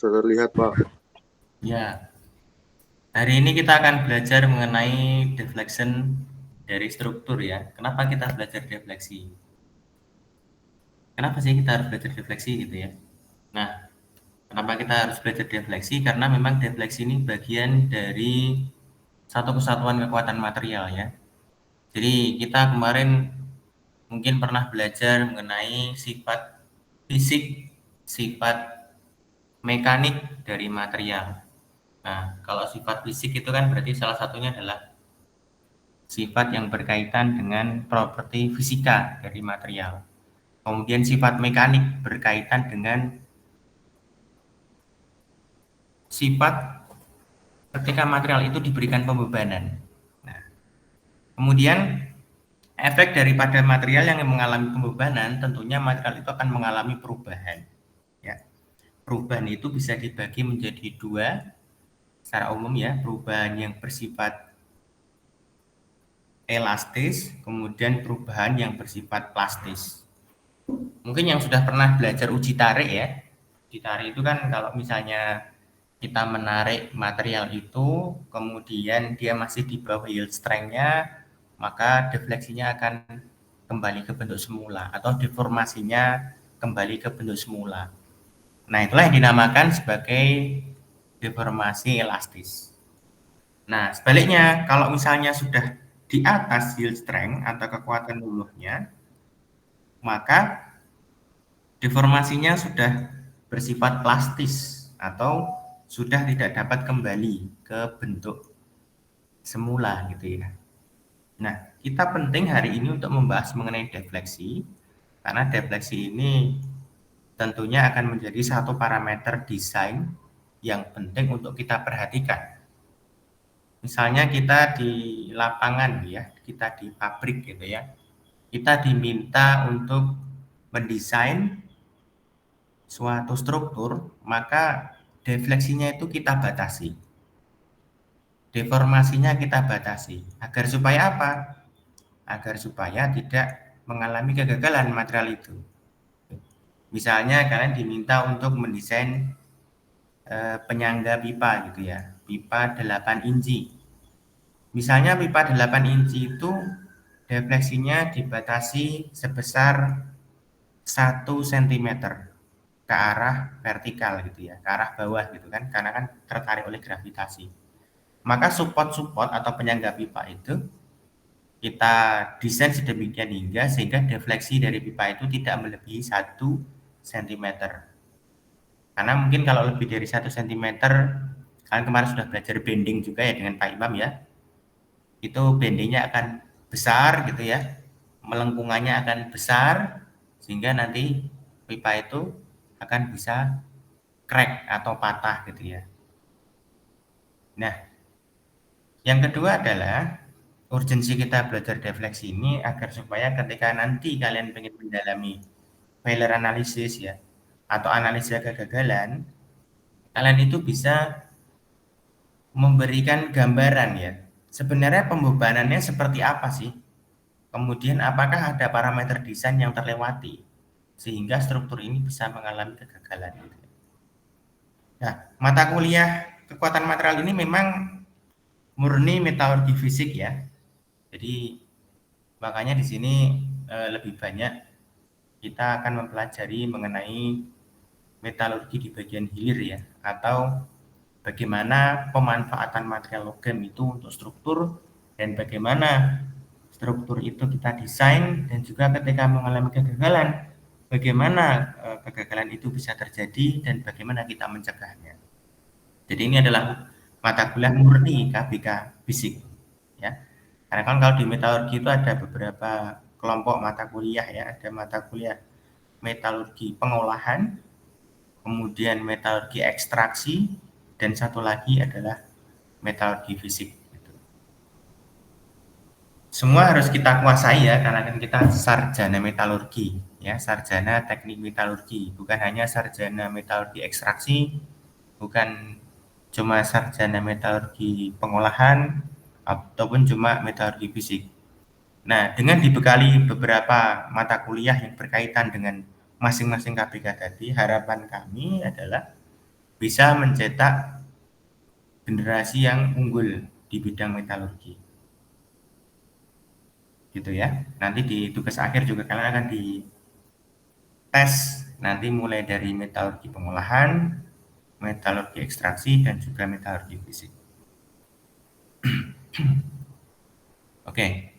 sudah terlihat, Pak. Ya, hari ini kita akan belajar mengenai deflection dari struktur ya. Kenapa kita belajar defleksi? Kenapa sih kita harus belajar defleksi gitu ya? Nah, kenapa kita harus belajar defleksi? Karena memang defleksi ini bagian dari satu kesatuan kekuatan material ya. Jadi kita kemarin mungkin pernah belajar mengenai sifat fisik, sifat mekanik dari material. Nah, kalau sifat fisik itu kan berarti salah satunya adalah sifat yang berkaitan dengan properti fisika dari material. Kemudian sifat mekanik berkaitan dengan sifat ketika material itu diberikan pembebanan. Nah, kemudian efek daripada material yang mengalami pembebanan, tentunya material itu akan mengalami perubahan. Ya, perubahan itu bisa dibagi menjadi dua secara umum ya, perubahan yang bersifat elastis, kemudian perubahan yang bersifat plastis. Mungkin yang sudah pernah belajar uji tarik ya, uji tarik itu kan kalau misalnya kita menarik material itu, kemudian dia masih di bawah yield strength-nya, maka defleksinya akan kembali ke bentuk semula atau deformasinya kembali ke bentuk semula. Nah, itulah yang dinamakan sebagai deformasi elastis. Nah, sebaliknya kalau misalnya sudah di atas yield strength atau kekuatan luluhnya, maka deformasinya sudah bersifat plastis atau sudah tidak dapat kembali ke bentuk semula gitu ya. Nah, kita penting hari ini untuk membahas mengenai defleksi karena defleksi ini tentunya akan menjadi satu parameter desain yang penting untuk kita perhatikan. Misalnya kita di lapangan ya, kita di pabrik gitu ya. Kita diminta untuk mendesain suatu struktur, maka defleksinya itu kita batasi. Deformasinya kita batasi. Agar supaya apa? Agar supaya tidak mengalami kegagalan material itu. Misalnya kalian diminta untuk mendesain penyangga pipa gitu ya. Pipa 8 inci. Misalnya pipa 8 inci itu defleksinya dibatasi sebesar 1 cm ke arah vertikal gitu ya, ke arah bawah gitu kan, karena kan tertarik oleh gravitasi. Maka support-support atau penyangga pipa itu kita desain sedemikian hingga sehingga defleksi dari pipa itu tidak melebihi 1 cm. Karena mungkin kalau lebih dari 1 cm, kalian kemarin sudah belajar bending juga ya dengan Pak Imam ya, itu bendingnya akan besar gitu ya, melengkungannya akan besar, sehingga nanti pipa itu akan bisa crack atau patah gitu ya. Nah, yang kedua adalah urgensi kita belajar defleksi ini agar supaya ketika nanti kalian ingin mendalami failure analysis ya atau analisa kegagalan, kalian itu bisa memberikan gambaran ya. Sebenarnya pembebanannya seperti apa sih? Kemudian apakah ada parameter desain yang terlewati sehingga struktur ini bisa mengalami kegagalan gitu. Nah, mata kuliah kekuatan material ini memang murni metalurgi fisik ya. Jadi makanya di sini lebih banyak kita akan mempelajari mengenai metalurgi di bagian hilir ya, atau bagaimana pemanfaatan material logam itu untuk struktur dan bagaimana struktur itu kita desain dan juga ketika mengalami kegagalan bagaimana kegagalan itu bisa terjadi dan bagaimana kita mencegahnya. Jadi ini adalah mata kuliah murni KBK fisik ya. Karena kan kalau di metalurgi itu ada beberapa kelompok mata kuliah ya, ada mata kuliah metalurgi pengolahan, kemudian metalurgi ekstraksi, dan satu lagi adalah metalurgi fisik. Semua harus kita kuasai ya, karena kan kita sarjana metalurgi, ya sarjana teknik metalurgi, bukan hanya sarjana metalurgi ekstraksi, bukan cuma sarjana metalurgi pengolahan, ataupun cuma metalurgi fisik. Nah, dengan dibekali beberapa mata kuliah yang berkaitan dengan masing-masing KBK tadi, harapan kami adalah bisa mencetak generasi yang unggul di bidang metalurgi. Gitu ya. Nanti di tugas akhir juga kalian akan dites nanti mulai dari metalurgi pengolahan, metalurgi ekstraksi, dan juga metalurgi fisik. Oke,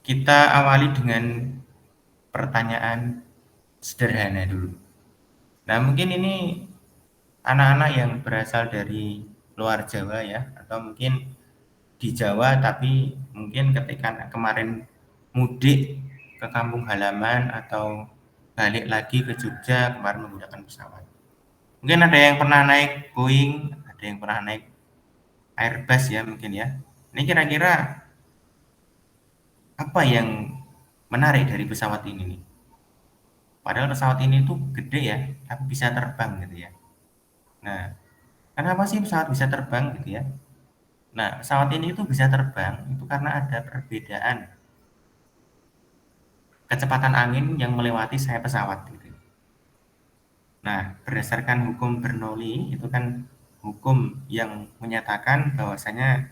kita awali dengan pertanyaan sederhana dulu. Nah, mungkin ini anak-anak yang berasal dari luar Jawa ya, atau mungkin di Jawa tapi mungkin ketika kemarin mudik ke kampung halaman atau balik lagi ke Jogja kemarin menggunakan pesawat. Mungkin ada yang pernah naik Boeing, ada yang pernah naik Airbus ya mungkin ya. Ini kira-kira apa yang menarik dari pesawat ini nih? Padahal pesawat ini tuh gede ya, tapi bisa terbang gitu ya. Nah, kenapa sih pesawat bisa terbang gitu ya? Nah, pesawat ini itu bisa terbang itu karena ada perbedaan kecepatan angin yang melewati sayap pesawat gitu. Nah, berdasarkan hukum Bernoulli itu kan hukum yang menyatakan bahwasanya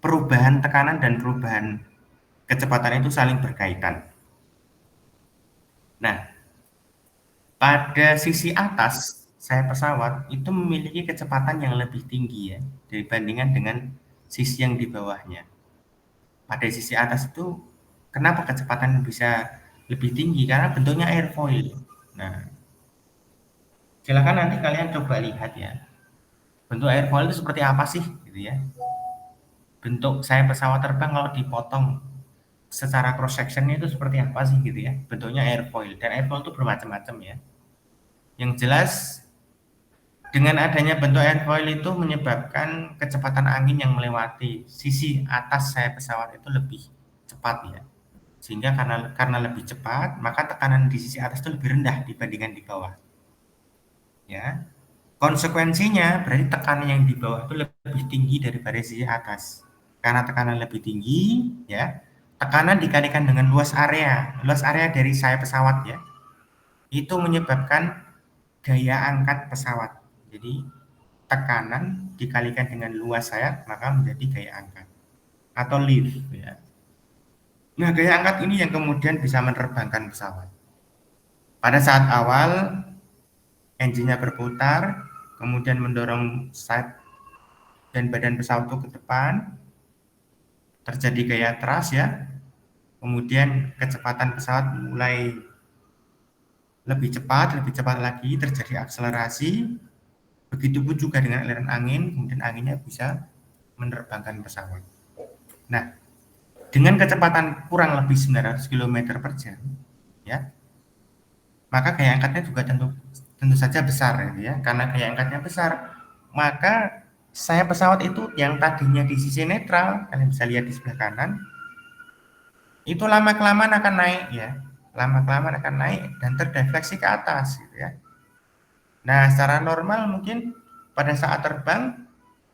perubahan tekanan dan perubahan kecepatan itu saling berkaitan. Nah, pada sisi atas sayap pesawat itu memiliki kecepatan yang lebih tinggi ya dibandingkan dengan sisi yang di bawahnya. Pada sisi atas itu kenapa kecepatan bisa lebih tinggi? Karena bentuknya airfoil. Nah, silakan nanti kalian coba lihat ya. Bentuk airfoil itu seperti apa sih gitu ya. Bentuk sayap pesawat terbang kalau dipotong secara cross sectionnya itu seperti apa sih gitu ya. Bentuknya airfoil dan airfoil itu bermacam-macam ya. Yang jelas dengan adanya bentuk airfoil itu menyebabkan kecepatan angin yang melewati sisi atas sayap pesawat itu lebih cepat ya. Sehingga karena lebih cepat, maka tekanan di sisi atas itu lebih rendah dibandingkan di bawah. Ya. Konsekuensinya berarti tekanan yang di bawah itu lebih tinggi daripada sisi atas. Karena tekanan lebih tinggi, ya. Tekanan dikalikan dengan luas area dari sayap pesawat ya. Itu menyebabkan gaya angkat pesawat. Jadi tekanan dikalikan dengan luas sayap maka menjadi gaya angkat atau lift ya. Nah, gaya angkat ini yang kemudian bisa menerbangkan pesawat. Pada saat awal engine-nya berputar, kemudian mendorong sayap dan badan pesawat itu ke depan, terjadi gaya thrust ya. Kemudian kecepatan pesawat mulai lebih cepat lagi, terjadi akselerasi. Begitupun juga dengan aliran angin, kemudian anginnya bisa menerbangkan pesawat. Nah, dengan kecepatan kurang lebih 900 km per jam, ya, maka gaya angkatnya juga tentu saja besar ya. Karena gaya angkatnya besar, maka sayap pesawat itu yang tadinya di sisi netral, kalian bisa lihat di sebelah kanan, itu lama-kelamaan akan naik ya. Lama-kelamaan akan naik dan terdefleksi ke atas gitu ya. Nah, secara normal mungkin pada saat terbang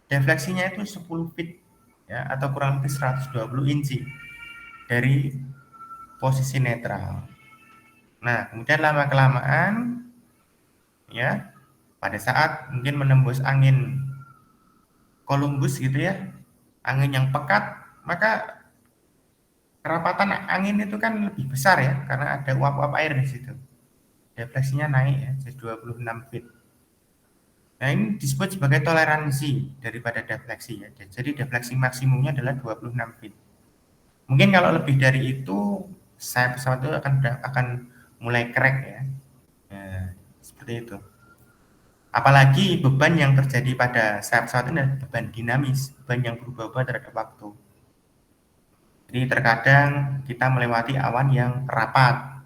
defleksinya itu 10 feet ya atau kurang lebih 120 inci dari posisi netral. Nah, kemudian lama-kelamaan ya pada saat mungkin menembus angin Columbus gitu ya, angin yang pekat, maka kerapatan angin itu kan lebih besar ya karena ada uap-uap air di situ. Defleksinya naik ya jadi 26 feet. Nah, ini disebut sebagai toleransi daripada defleksi ya. Jadi defleksi maksimumnya adalah 26 feet. Mungkin kalau lebih dari itu sayap pesawat itu akan mulai crack ya. Nah, seperti itu. Apalagi beban yang terjadi pada sayap pesawat ini adalah beban dinamis, beban yang berubah-ubah terhadap waktu. Jadi terkadang kita melewati awan yang rapat.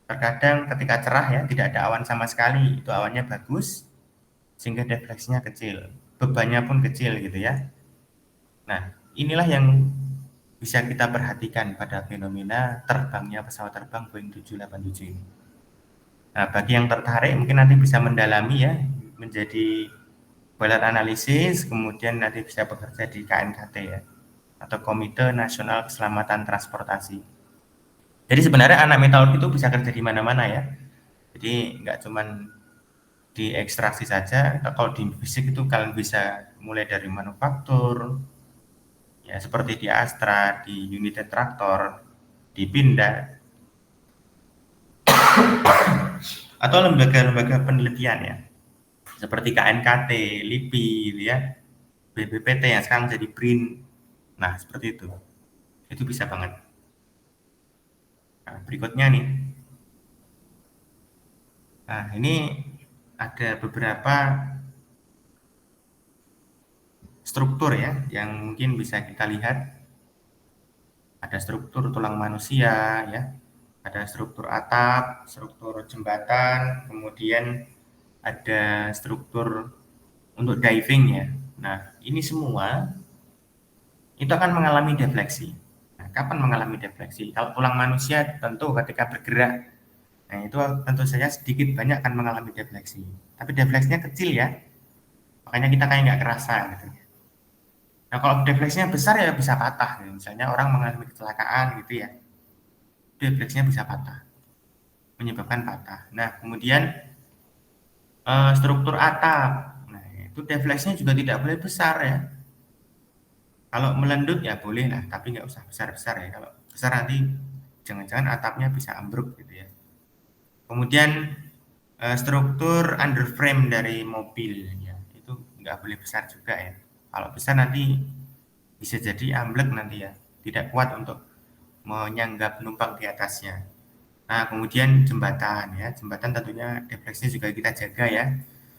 Terkadang ketika cerah ya, tidak ada awan sama sekali, itu awannya bagus, sehingga defleksinya kecil, bebannya pun kecil gitu ya. Nah, inilah yang bisa kita perhatikan pada fenomena terbangnya pesawat terbang Boeing 787 ini. Nah, bagi yang tertarik mungkin nanti bisa mendalami ya, menjadi pilot analisis, kemudian nanti bisa bekerja di KNKT ya, atau Komite Nasional Keselamatan Transportasi. Jadi sebenarnya anak metalurgi itu bisa kerja di mana-mana ya. Jadi nggak cuman diekstraksi saja. Kalau di fisik itu kalian bisa mulai dari manufaktur, ya seperti di Astra, di United Tractor, di Pindad, atau lembaga-lembaga penelitian ya, seperti KNKT, LIPI, gitu ya, BPPT yang sekarang jadi BRIN. Nah, seperti itu. Itu bisa banget. Nah, berikutnya nih. Nah, ini ada beberapa struktur ya yang mungkin bisa kita lihat. Ada struktur tulang manusia ya, ada struktur atap, struktur jembatan, kemudian ada struktur untuk diving ya. Nah, ini semua itu akan mengalami defleksi. Nah, kapan mengalami defleksi? Kalau tulang manusia tentu ketika bergerak, nah itu tentu saja sedikit banyak akan mengalami defleksi. Tapi defleksinya kecil ya, makanya kita kayak nggak kerasa gitu. Nah, kalau defleksinya besar ya bisa patah. Gitu. Misalnya orang mengalami kecelakaan gitu ya, defleksinya bisa patah, menyebabkan patah. Nah, kemudian struktur atap. Nah, itu defleksinya juga tidak boleh besar ya. Kalau melendut ya boleh lah, tapi nggak usah besar-besar ya. Kalau besar nanti jangan-jangan atapnya bisa ambruk gitu ya. Kemudian struktur underframe dari mobil ya, itu nggak boleh besar juga ya. Kalau besar nanti bisa jadi ambruk nanti ya, tidak kuat untuk menyanggah penumpang di atasnya. Nah, kemudian jembatan ya, jembatan tentunya defleksinya juga kita jaga ya,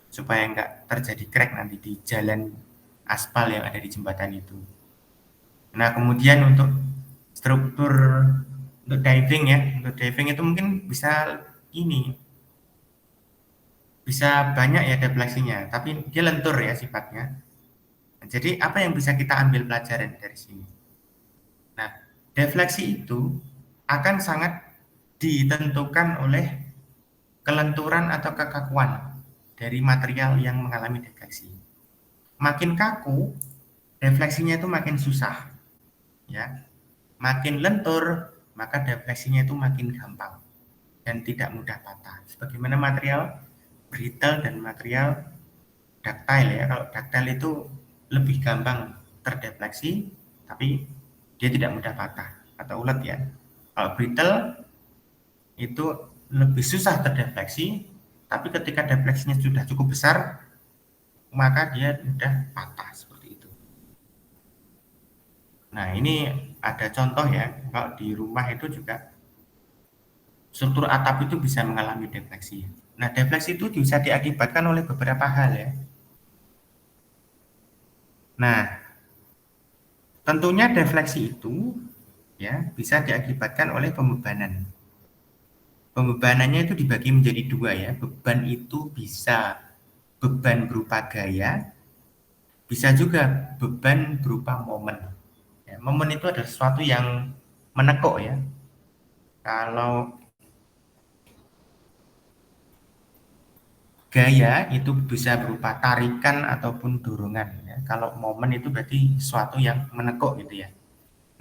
supaya nggak terjadi crack nanti di jalan aspal yang ada di jembatan itu. Nah, kemudian untuk struktur untuk diving ya, untuk diving itu mungkin bisa ini, bisa banyak ya defleksinya, tapi dia lentur ya sifatnya. Nah, jadi apa yang bisa kita ambil pelajaran dari sini? Nah, defleksi itu akan sangat ditentukan oleh kelenturan atau kekakuan dari material yang mengalami defleksi. Makin kaku, defleksinya itu makin susah, ya. Makin lentur, maka defleksinya itu makin gampang dan tidak mudah patah. Sebagaimana material brittle dan material ductile ya. Kalau ductile itu lebih gampang terdefleksi, tapi dia tidak mudah patah atau ulet ya. Kalau brittle itu lebih susah terdefleksi, tapi ketika defleksinya sudah cukup besar, maka dia mudah patah seperti itu. Nah, ini ada contoh ya, kalau di rumah itu juga struktur atap itu bisa mengalami defleksi. Nah, defleksi itu bisa diakibatkan oleh beberapa hal ya. Nah, tentunya defleksi itu ya bisa diakibatkan oleh pembebanan. Pembebanannya itu dibagi menjadi dua ya. Beban itu bisa beban berupa gaya, bisa juga beban berupa momen. Ya, momen itu adalah sesuatu yang menekuk ya. Kalau gaya itu bisa berupa tarikan ataupun dorongan ya. Kalau momen itu berarti sesuatu yang menekuk gitu ya.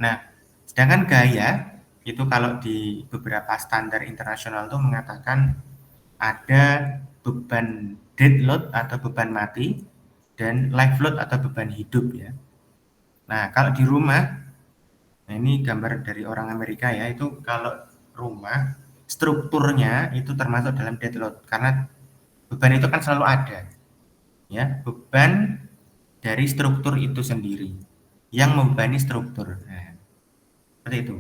Nah, sedangkan gaya itu kalau di beberapa standar internasional itu mengatakan ada beban dead load atau beban mati dan life load atau beban hidup ya. Nah, kalau di rumah, nah ini gambar dari orang Amerika ya, itu kalau rumah strukturnya itu termasuk dalam dead load karena beban itu kan selalu ada ya, beban dari struktur itu sendiri yang membebani struktur. Nah, seperti itu.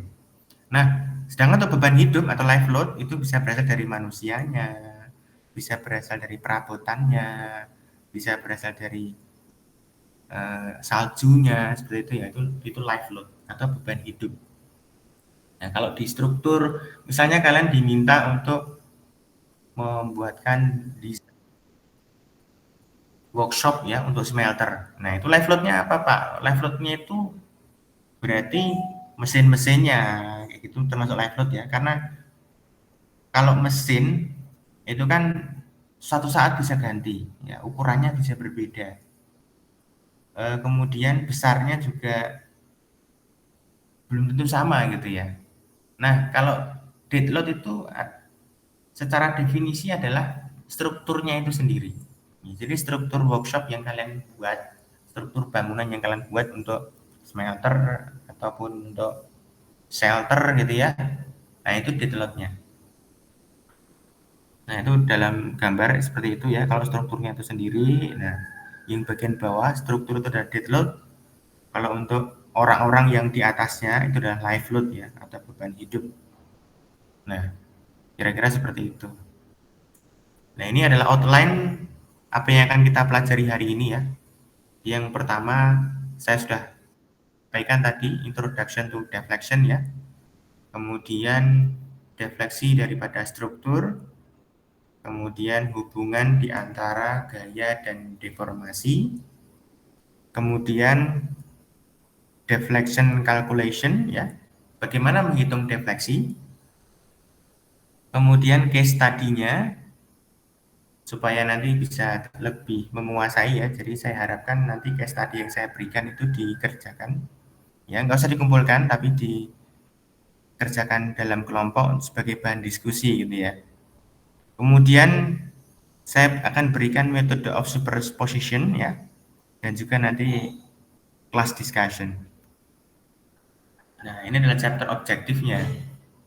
Nah, sedangkan untuk beban hidup atau life load itu bisa berasal dari manusianya, bisa berasal dari perabotannya, bisa berasal dari saljunya, seperti itu ya. Itu life load atau beban hidup. Nah, kalau di struktur, misalnya kalian diminta untuk membuatkan di workshop ya untuk smelter. Nah, itu life load-nya apa, Pak? Life load-nya itu berarti mesin-mesinnya, kayak gitu termasuk life load ya. Karena kalau mesin itu kan suatu saat bisa ganti, ya ukurannya bisa berbeda. Kemudian besarnya juga belum tentu sama gitu ya. Nah, kalau dead load itu secara definisi adalah strukturnya itu sendiri. Jadi struktur workshop yang kalian buat, struktur bangunan yang kalian buat untuk smelter ataupun untuk shelter gitu ya. Nah, itu dead load-nya. Nah, itu dalam gambar seperti itu ya, kalau strukturnya itu sendiri. Nah, yang bagian bawah struktur itu adalah dead load. Kalau untuk orang-orang yang di atasnya itu adalah live load ya, atau beban hidup. Nah, kira-kira seperti itu. Nah, ini adalah outline apa yang akan kita pelajari hari ini ya. Yang pertama, saya sudah sampaikan tadi, introduction to deflection ya. Kemudian defleksi daripada struktur, kemudian hubungan di antara gaya dan deformasi, kemudian deflection calculation ya, bagaimana menghitung defleksi, kemudian case study-nya supaya nanti bisa lebih menguasai ya. Jadi saya harapkan nanti case study yang saya berikan itu dikerjakan ya, nggak usah dikumpulkan tapi dikerjakan dalam kelompok sebagai bahan diskusi gitu ya. Kemudian saya akan berikan metode of superposition ya, dan juga nanti class discussion. Nah, ini adalah chapter objektifnya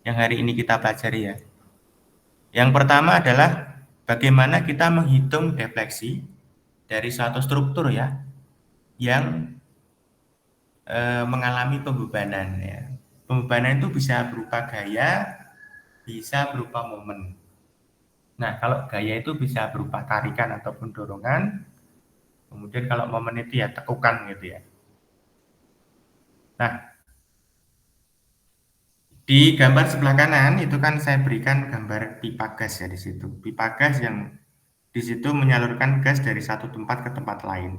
yang hari ini kita pelajari ya. Yang pertama adalah bagaimana kita menghitung defleksi dari suatu struktur ya yang mengalami pembebanan ya. Pembebanan itu bisa berupa gaya, bisa berupa momen. Nah, kalau gaya itu bisa berupa tarikan ataupun dorongan. Kemudian kalau momen itu ya tekukan gitu ya. Nah, di gambar sebelah kanan itu kan saya berikan gambar pipa gas ya di situ. Pipa gas yang di situ menyalurkan gas dari satu tempat ke tempat lain.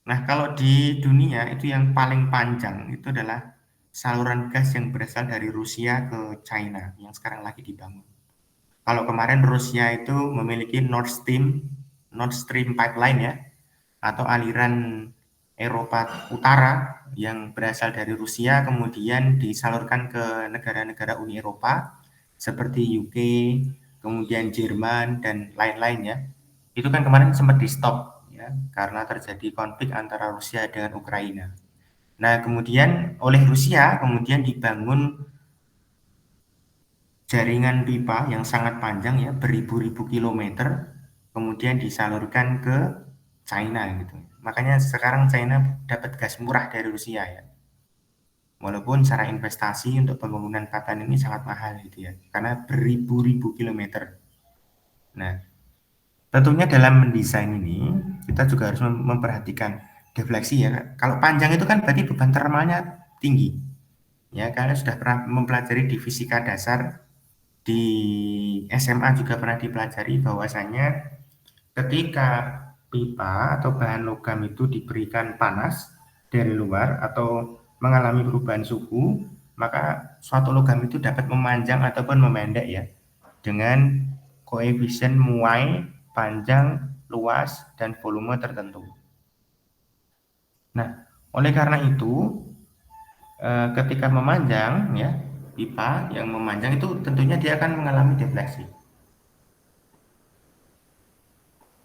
Nah, kalau di dunia itu yang paling panjang itu adalah saluran gas yang berasal dari Rusia ke China yang sekarang lagi dibangun. Kalau kemarin Rusia itu memiliki Nord Stream pipeline ya, atau aliran Eropa Utara yang berasal dari Rusia kemudian disalurkan ke negara-negara Uni Eropa seperti UK, kemudian Jerman dan lain-lain ya. Itu kan kemarin sempat di stop ya karena terjadi konflik antara Rusia dengan Ukraina. Nah, kemudian oleh Rusia kemudian dibangun jaringan pipa yang sangat panjang ya, beribu-ribu kilometer, kemudian disalurkan ke China gitu. Makanya sekarang China dapat gas murah dari Rusia ya. Walaupun secara investasi untuk pembangunan pipeline ini sangat mahal gitu ya, karena beribu-ribu kilometer. Nah, tentunya dalam mendesain ini kita juga harus memperhatikan defleksi ya. Kalau panjang itu kan berarti beban termalnya tinggi. Ya, kalian sudah pernah mempelajari di fisika dasar, di SMA juga pernah dipelajari bahwasanya ketika pipa atau bahan logam itu diberikan panas dari luar atau mengalami perubahan suhu, maka suatu logam itu dapat memanjang ataupun memendek ya dengan koefisien muai, panjang, luas, dan volume tertentu. Nah, oleh karena itu ketika memanjang ya, pipa yang memanjang itu tentunya dia akan mengalami defleksi.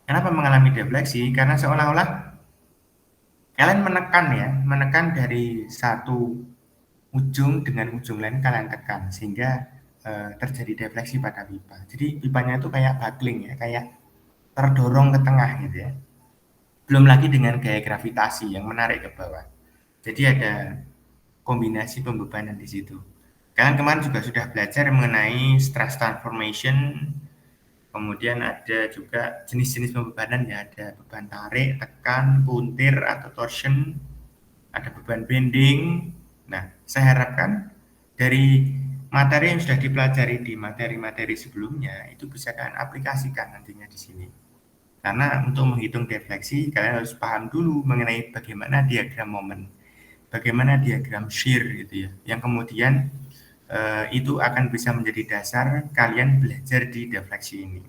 Kenapa mengalami defleksi? Karena seolah-olah kalian menekan dari satu ujung dengan ujung lain kalian tekan sehingga terjadi defleksi pada pipa. Jadi pipanya itu kayak buckling ya, kayak terdorong ke tengah gitu ya. Belum lagi dengan gaya gravitasi yang menarik ke bawah. Jadi ada kombinasi pembebanan di situ. Kalian kemarin juga sudah belajar mengenai stress transformation, kemudian ada juga jenis-jenis pembebanan ya, ada beban tarik, tekan, puntir atau torsion, ada beban bending. Nah, saya harapkan dari materi yang sudah dipelajari di materi-materi sebelumnya itu bisa kalian aplikasikan nantinya di sini. Karena untuk menghitung defleksi kalian harus paham dulu mengenai bagaimana diagram momen, bagaimana diagram shear gitu ya, yang kemudian itu akan bisa menjadi dasar kalian belajar di defleksi ini.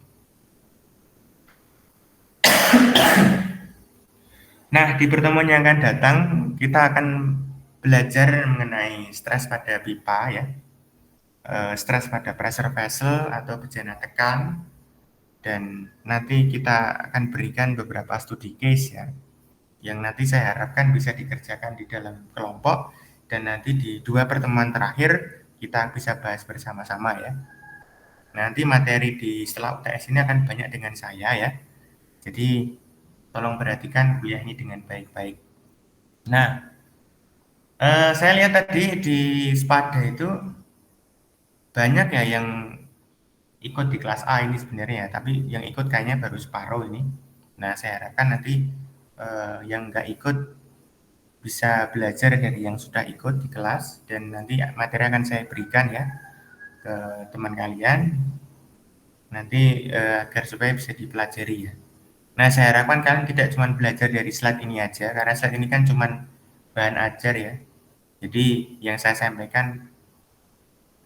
Nah, di pertemuan yang akan datang kita akan belajar mengenai stres pada pipa ya, stres pada pressure vessel atau bejana tekan, dan nanti kita akan berikan beberapa studi case ya, yang nanti saya harapkan bisa dikerjakan di dalam kelompok, dan nanti di 2 pertemuan terakhir kita bisa bahas bersama-sama ya. Nanti materi di setelah UTS ini akan banyak dengan saya ya, jadi tolong perhatikan kuliah ini dengan baik-baik. Nah, saya lihat tadi di Spada itu banyak ya yang ikut di kelas A ini sebenarnya ya, tapi yang ikut kayaknya baru separuh ini. Nah, saya harapkan nanti yang nggak ikut bisa belajar dari yang sudah ikut di kelas, dan nanti materi akan saya berikan ya ke teman kalian nanti agar supaya bisa dipelajari ya. Nah, saya harapkan kalian tidak cuma belajar dari slide ini aja, karena slide ini kan cuma bahan ajar ya. Jadi yang saya sampaikan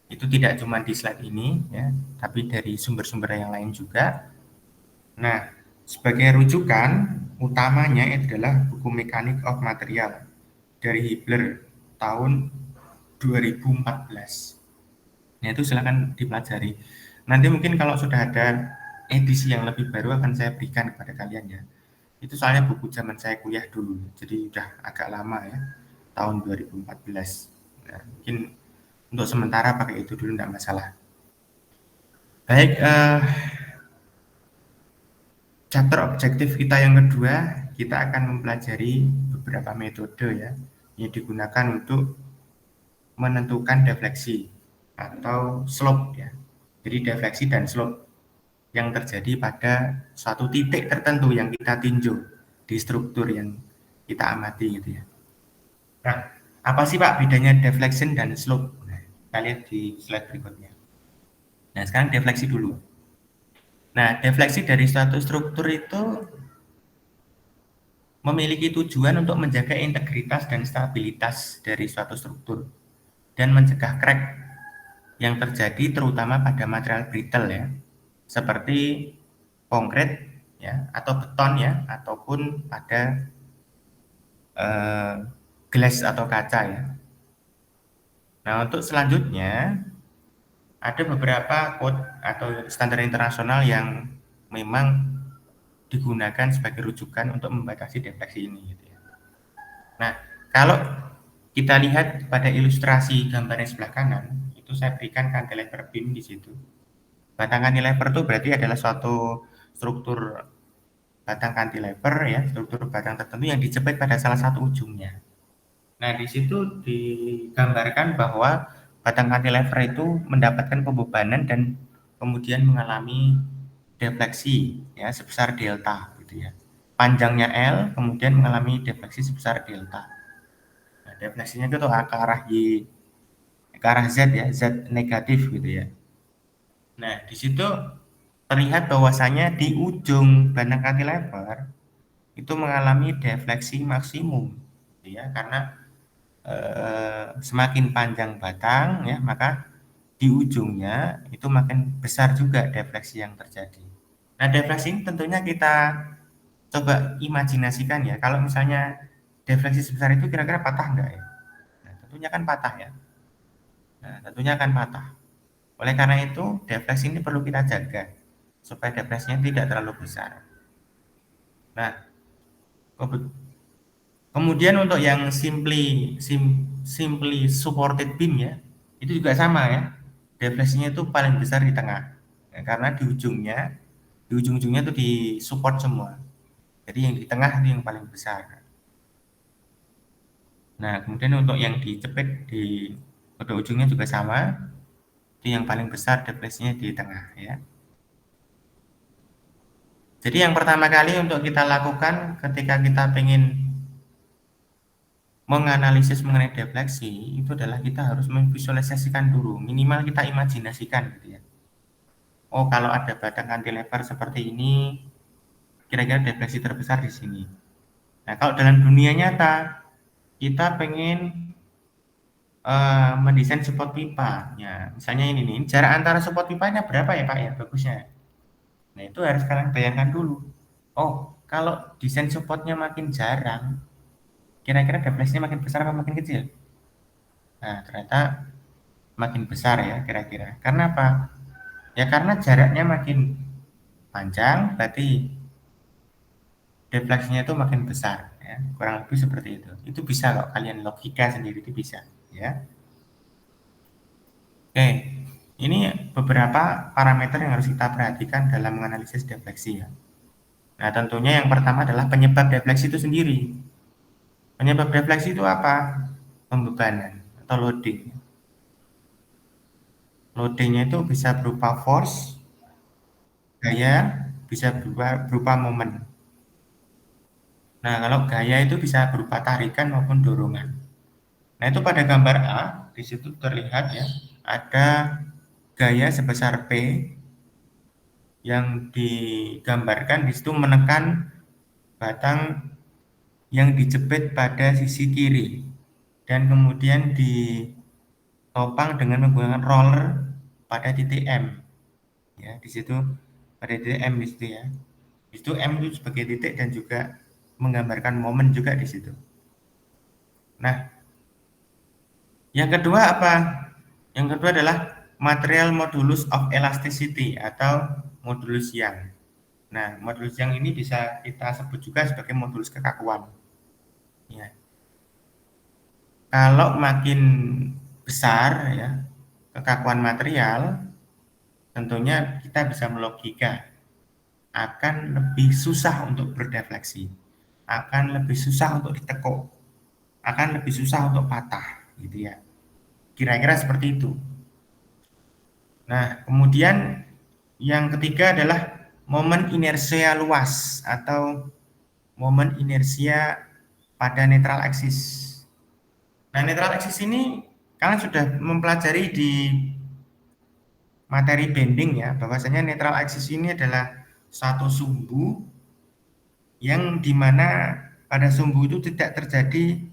itu tidak cuma di slide ini ya, tapi dari sumber-sumber yang lain juga. Nah, sebagai rujukan utamanya adalah buku Mechanics of Material dari Hibbeler tahun 2014. Nah, itu silakan dipelajari. Nanti mungkin kalau sudah ada edisi yang lebih baru akan saya berikan kepada kalian ya. Itu soalnya buku zaman saya kuliah dulu, jadi udah agak lama ya, tahun 2014. Nah, mungkin untuk sementara pakai itu dulu, tidak masalah. Baik, chapter objektif kita yang kedua, kita akan mempelajari beberapa metode ya yang digunakan untuk menentukan defleksi atau slope ya. Jadi defleksi dan slope yang terjadi pada suatu titik tertentu yang kita tinjau di struktur yang kita amati gitu ya. Nah, apa sih Pak bedanya deflection dan slope? Nah, kita lihat di slide berikutnya. Nah, sekarang defleksi dulu. Nah, defleksi dari suatu struktur itu memiliki tujuan untuk menjaga integritas dan stabilitas dari suatu struktur dan mencegah crack yang terjadi terutama pada material brittle ya, seperti konkrit ya atau beton ya, ataupun pada gelas atau kaca ya. Nah, untuk selanjutnya ada beberapa code atau standar internasional yang memang digunakan sebagai rujukan untuk membatasi defleksi ini gitu ya. Nah, kalau kita lihat pada ilustrasi gambar yang sebelah kanan, itu saya berikan cantilever beam di situ. Batang cantilever itu berarti adalah suatu struktur batang cantilever ya, struktur batang tertentu yang dijepit pada salah satu ujungnya. Nah, di situ digambarkan bahwa batang cantilever itu mendapatkan pembebanan dan kemudian mengalami defleksi ya sebesar delta gitu ya. Panjangnya L kemudian mengalami defleksi sebesar delta. Nah, defleksinya itu ke arah Y, ke arah Z ya, Z negatif gitu ya. Nah, di situ terlihat bahwasanya di ujung batang cantilever itu mengalami defleksi maksimum gitu ya, karena semakin panjang batang ya, maka di ujungnya itu makin besar juga defleksi yang terjadi. Nah, defleksi ini tentunya kita coba imajinasikan ya, kalau misalnya defleksi sebesar itu kira-kira patah enggak ya? Nah, tentunya kan patah ya. Nah, tentunya akan patah. Oleh karena itu, defleksi ini perlu kita jaga supaya defleksinya tidak terlalu besar. Nah, kemudian untuk yang simply supported beam ya, itu juga sama ya. Defleksinya itu paling besar di tengah. Ya, karena di ujung-ujungnya itu disupport semua. Jadi yang di tengah itu yang paling besar. Nah, kemudian untuk yang dijepit di kedua ujungnya juga sama. Itu yang paling besar defleksinya di tengah ya. Jadi yang pertama kali untuk kita lakukan ketika kita ingin menganalisis mengenai defleksi itu adalah kita harus memvisualisasikan dulu, minimal kita imajinasikan gitu ya. Oh, kalau ada batang cantilever seperti ini, kira-kira defleksi terbesar di sini. Nah, kalau dalam dunia nyata kita pengen mendesain support pipa, ya misalnya ini nih, jarak antara support pipanya berapa ya Pak ya bagusnya? Nah, itu harus kalian bayangkan dulu. Oh, kalau desain supportnya makin jarang, kira-kira defleksinya makin besar atau makin kecil? Nah, ternyata makin besar ya kira-kira. Karena apa? Ya karena jaraknya makin panjang, berarti defleksinya itu makin besar, ya. Kurang lebih seperti itu. Itu bisa kok kalian logika sendiri itu bisa, ya. Oke, ini beberapa parameter yang harus kita perhatikan dalam menganalisis defleksi, ya. Nah, tentunya yang pertama adalah penyebab defleksi itu sendiri. Penyebab defleksi itu apa? Pembebanan atau loading. Loadingnya itu bisa berupa force, gaya, bisa berupa momen. Nah, kalau gaya itu bisa berupa tarikan maupun dorongan. Nah, itu pada gambar A, di situ terlihat ya, ada gaya sebesar P yang digambarkan di situ menekan batang yang dijepit pada sisi kiri dan kemudian ditopang dengan menggunakan roller pada titik M. Ya, di situ pada titik M di situ ya. Di situ M itu sebagai titik dan juga menggambarkan momen juga di situ. Nah, yang kedua apa? Yang kedua adalah material modulus of elasticity atau modulus Young. Nah, modulus Young ini bisa kita sebut juga sebagai modulus kekakuan. Ya. Kalau makin besar ya kekakuan material, tentunya kita bisa melogika akan lebih susah untuk berdefleksi, akan lebih susah untuk ditekuk, akan lebih susah untuk patah, gitu ya. Kira-kira seperti itu. Nah, kemudian yang ketiga adalah momen inersia luas atau momen inersia pada netral axis. Nah, netral axis ini kalian sudah mempelajari di materi bending ya, bahwasanya netral axis ini adalah satu sumbu yang dimana pada sumbu itu tidak terjadi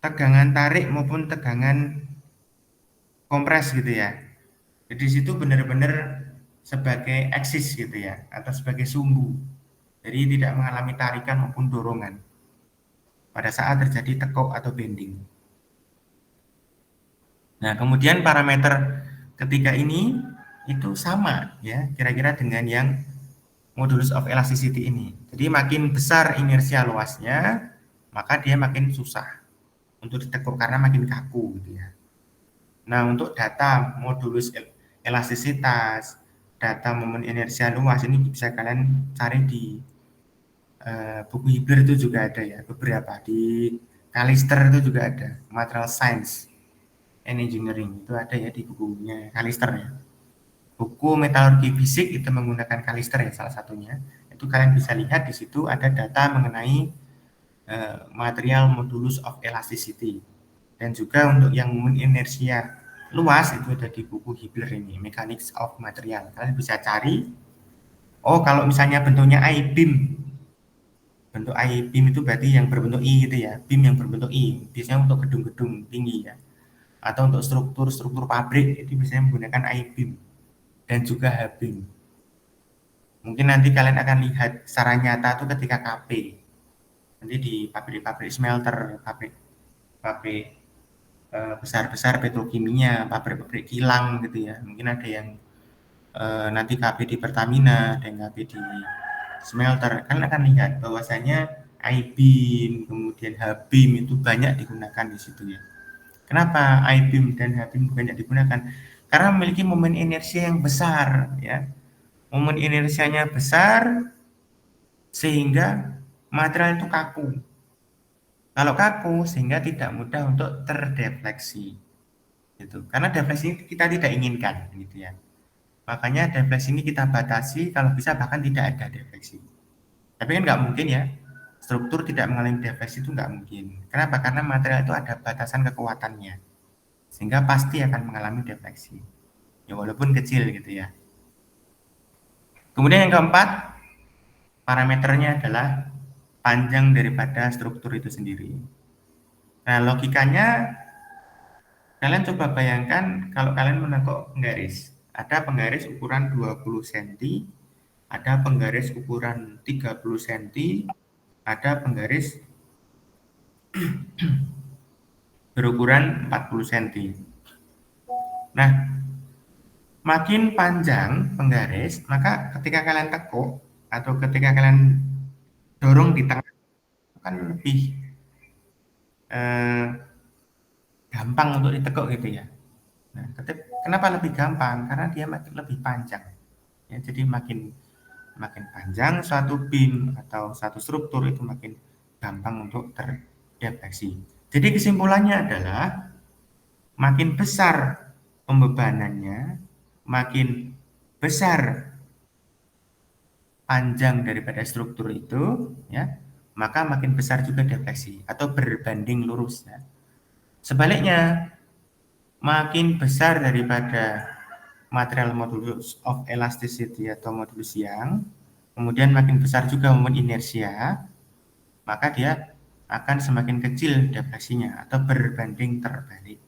tegangan tarik maupun tegangan kompres gitu ya. Jadi di situ benar-benar sebagai eksis gitu ya, atau sebagai sumbu. Jadi tidak mengalami tarikan maupun dorongan pada saat terjadi tekuk atau bending. Nah, kemudian parameter ketiga ini itu sama ya, kira-kira dengan yang modulus of elasticity ini. Jadi makin besar inersia luasnya, maka dia makin susah untuk ditekuk karena makin kaku gitu ya. Nah, untuk data modulus elastisitas, data momen inersia luas ini bisa kalian cari di buku Hibler itu juga ada ya, beberapa di Kalister itu juga ada, Material Science and Engineering itu ada ya di bukunya Kalister ya. Buku Metalurgi Fisik itu menggunakan Kalister ya salah satunya. Itu kalian bisa lihat di situ ada data mengenai material modulus of elasticity. Dan juga untuk yang momen inersia luas itu ada di buku Hibler ini, Mechanics of Material. Kalian bisa cari, oh kalau misalnya bentuknya I-beam, bentuk I-beam itu berarti yang berbentuk I gitu ya, beam yang berbentuk I, biasanya untuk gedung-gedung tinggi ya, atau untuk struktur-struktur pabrik itu biasanya menggunakan I-beam dan juga H-beam. Mungkin nanti kalian akan lihat secara nyata itu ketika KP, nanti di pabrik-pabrik smelter, pabrik besar-besar petrokimia, pabrik-pabrik kilang gitu ya. Mungkin ada yang nanti KP di Pertamina, ada yang KP di smelter. Kan akan lihat bahwasanya I-beam, kemudian H-beam itu banyak digunakan di situ ya. Kenapa I-beam dan H-beam banyak digunakan? Karena memiliki momen inersia yang besar ya. Momen inersianya besar sehingga material itu kaku. Kalau kaku sehingga tidak mudah untuk terdefleksi. Gitu. Karena defleksi ini kita tidak inginkan gitu ya. Makanya defleksi ini kita batasi, kalau bisa bahkan tidak ada defleksi. Tapi kan nggak mungkin ya, struktur tidak mengalami defleksi itu nggak mungkin. Kenapa? Karena material itu ada batasan kekuatannya, sehingga pasti akan mengalami defleksi. Ya walaupun kecil gitu ya. Kemudian yang keempat, parameternya adalah panjang daripada struktur itu sendiri. Nah, logikanya kalian coba bayangkan kalau kalian menekuk penggaris. Ada penggaris ukuran 20 cm, ada penggaris ukuran 30 cm, ada penggaris berukuran 40 cm. Nah, Makin panjang penggaris, maka ketika kalian tekuk atau ketika kalian dorong di tengah kan lebih eh, gampang untuk ditekuk gitu ya. Nah, kenapa lebih gampang? Karena dia makin lebih panjang. Ya, jadi makin makin panjang suatu beam atau satu struktur itu makin gampang untuk terdefleksi. Jadi kesimpulannya adalah makin besar pembebanannya, makin besar panjang daripada struktur itu, ya, maka makin besar juga defleksi atau berbanding lurus. Ya. Sebaliknya, makin besar daripada material modulus of elasticity atau modulus yang, kemudian makin besar juga momen inersia, maka dia akan semakin kecil defleksinya atau berbanding terbalik.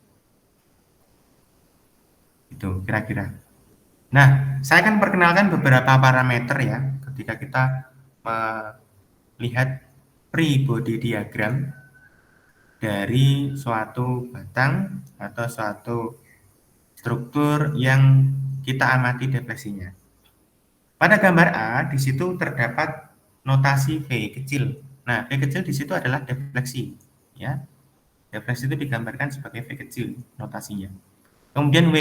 Itu kira-kira. Nah, saya akan perkenalkan beberapa parameter ya ketika kita melihat free body diagram dari suatu batang atau suatu struktur yang kita amati defleksinya. Pada gambar A, di situ terdapat notasi V kecil. Nah, V kecil di situ adalah defleksi, ya. Defleksi itu digambarkan sebagai V kecil notasinya. Kemudian W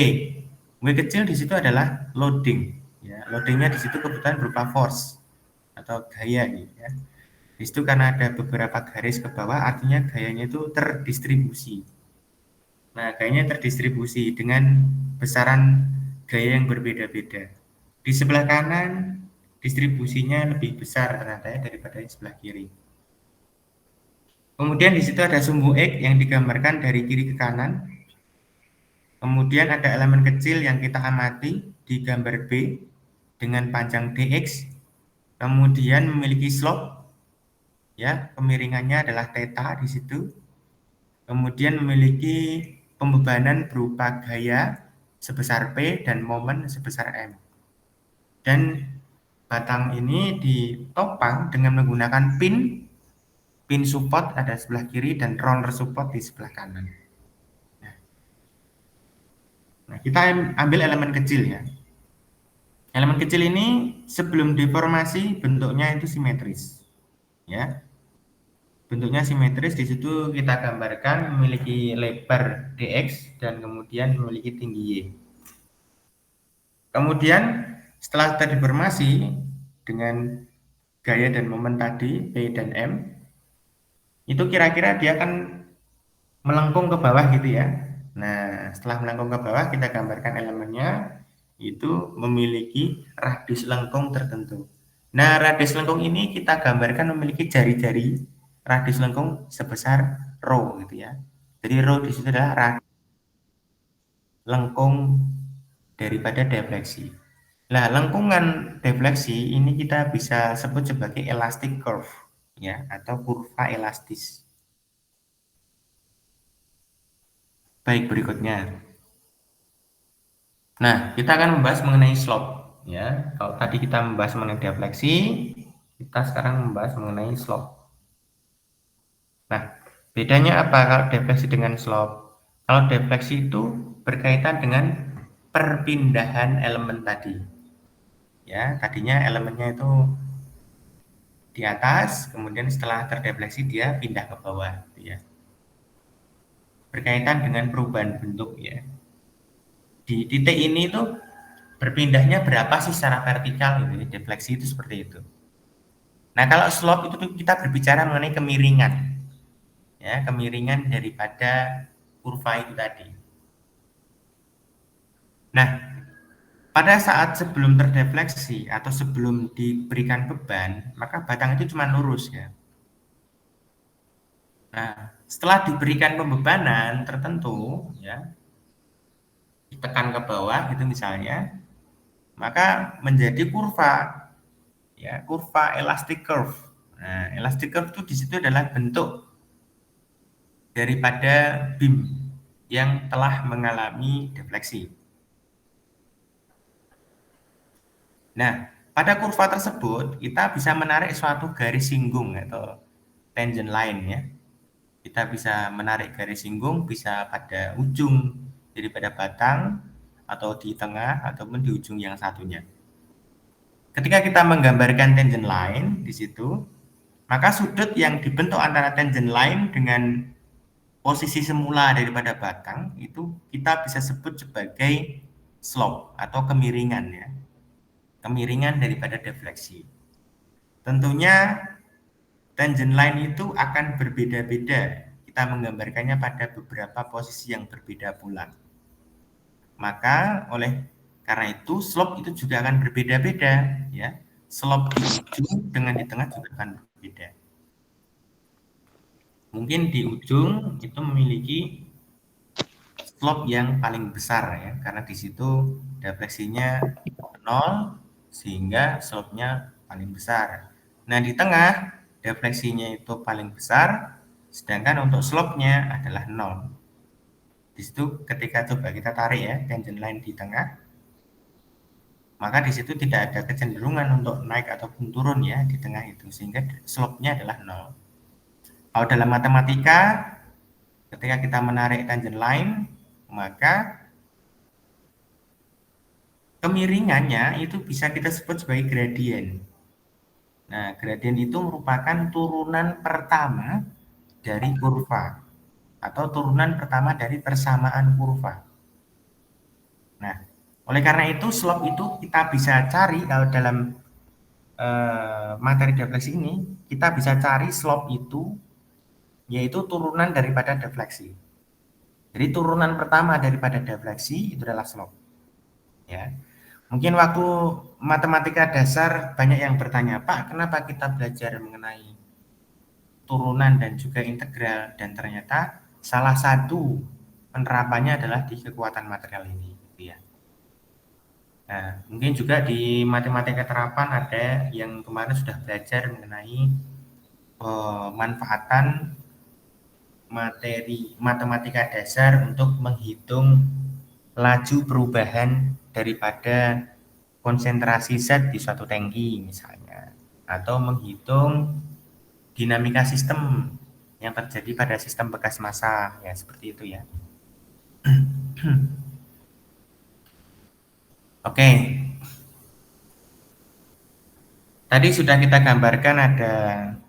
kecil di situ adalah loading, ya. Loadingnya di situ kebetulan berupa force atau gaya, ya. Di situ karena ada beberapa garis ke bawah, artinya gayanya itu terdistribusi. Nah, gayanya terdistribusi dengan besaran gaya yang berbeda-beda. Di sebelah kanan distribusinya lebih besar ternyata ya daripada di sebelah kiri. Kemudian di situ ada sumbu X yang digambarkan dari kiri ke kanan. Kemudian ada elemen kecil yang kita amati di gambar B dengan panjang dx. Kemudian memiliki slope, ya kemiringannya adalah theta di situ. Kemudian memiliki pembebanan berupa gaya sebesar P dan momen sebesar M. Dan batang ini ditopang dengan menggunakan pin support ada sebelah kiri dan roller support di sebelah kanan. Nah, kita ambil elemen kecil ya. Elemen kecil ini sebelum deformasi bentuknya itu simetris. Ya. Bentuknya simetris, di situ kita gambarkan memiliki lebar dx dan kemudian memiliki tinggi y. Kemudian setelah terdeformasi dengan gaya dan momen tadi P dan M, itu kira-kira dia akan melengkung ke bawah gitu ya. Nah, setelah melengkung ke bawah kita gambarkan elemennya itu memiliki radius lengkung tertentu. Nah, radius lengkung ini kita gambarkan memiliki jari-jari radius lengkung sebesar rho gitu ya. Jadi rho di situ adalah radius lengkung daripada defleksi. Nah, lengkungan defleksi ini kita bisa sebut sebagai elastic curve ya atau kurva elastis. Baik, berikutnya. Nah, kita akan membahas mengenai slope ya. Kalau tadi kita membahas mengenai defleksi, kita sekarang membahas mengenai slope. Nah, bedanya apa kalau defleksi dengan slope? Kalau defleksi itu berkaitan dengan perpindahan elemen tadi. Ya, tadinya elemennya itu di atas, kemudian setelah terdefleksi dia pindah ke bawah, ya. Berkaitan dengan perubahan bentuk ya. Di titik ini tuh berpindahnya berapa sih secara vertikal gitu ya. Defleksi itu seperti itu. Nah, kalau slope itu kita berbicara mengenai kemiringan. Ya, kemiringan daripada kurva itu tadi. Nah, pada saat sebelum terdefleksi atau sebelum diberikan beban, maka batang itu cuma lurus ya. Nah, setelah diberikan pembebanan tertentu ya, ditekan ke bawah gitu misalnya, maka menjadi kurva ya, kurva elastic curve. Nah, elastic curve itu di situ adalah bentuk daripada beam yang telah mengalami defleksi. Nah, pada kurva tersebut kita bisa menarik suatu garis singgung atau tangent line ya. Kita bisa menarik garis singgung bisa pada ujung daripada batang atau di tengah ataupun di ujung yang satunya. Ketika kita menggambarkan tangent line di situ, maka sudut yang dibentuk antara tangent line dengan posisi semula daripada batang itu kita bisa sebut sebagai slope atau kemiringan ya. Kemiringan daripada defleksi. Tentunya tangent line itu akan berbeda-beda. Kita menggambarkannya pada beberapa posisi yang berbeda pula. Maka karena itu slope itu juga akan berbeda-beda ya. Slope di ujung dengan di tengah juga akan berbeda. Mungkin di ujung itu memiliki slope yang paling besar ya, karena di situ defleksinya 0 sehingga slope-nya paling besar. Nah, di tengah defleksinya itu paling besar sedangkan untuk slope-nya adalah 0. Di situ ketika coba kita tarik ya tangent line di tengah, maka di situ tidak ada kecenderungan untuk naik ataupun turun ya di tengah itu sehingga slope-nya adalah 0. Kalau dalam matematika ketika kita menarik tangent line maka kemiringannya itu bisa kita sebut sebagai gradien. Nah, gradien itu merupakan turunan pertama dari kurva atau turunan pertama dari persamaan kurva. Nah, oleh karena itu slope itu kita bisa cari kalau dalam materi defleksi ini, kita bisa cari slope itu yaitu turunan daripada defleksi. Jadi turunan pertama daripada defleksi itu adalah slope. Ya. Mungkin waktu matematika dasar banyak yang bertanya, Pak, kenapa kita belajar mengenai turunan dan juga integral, dan ternyata salah satu penerapannya adalah di kekuatan material ini. Gitu ya. Nah, mungkin juga di matematika terapan ada yang kemarin sudah belajar mengenai pemanfaatan materi matematika dasar untuk menghitung laju perubahan daripada konsentrasi zat di suatu tangki misalnya, atau menghitung dinamika sistem yang terjadi pada sistem bekas massa ya, seperti itu ya. Oke. Tadi sudah kita gambarkan ada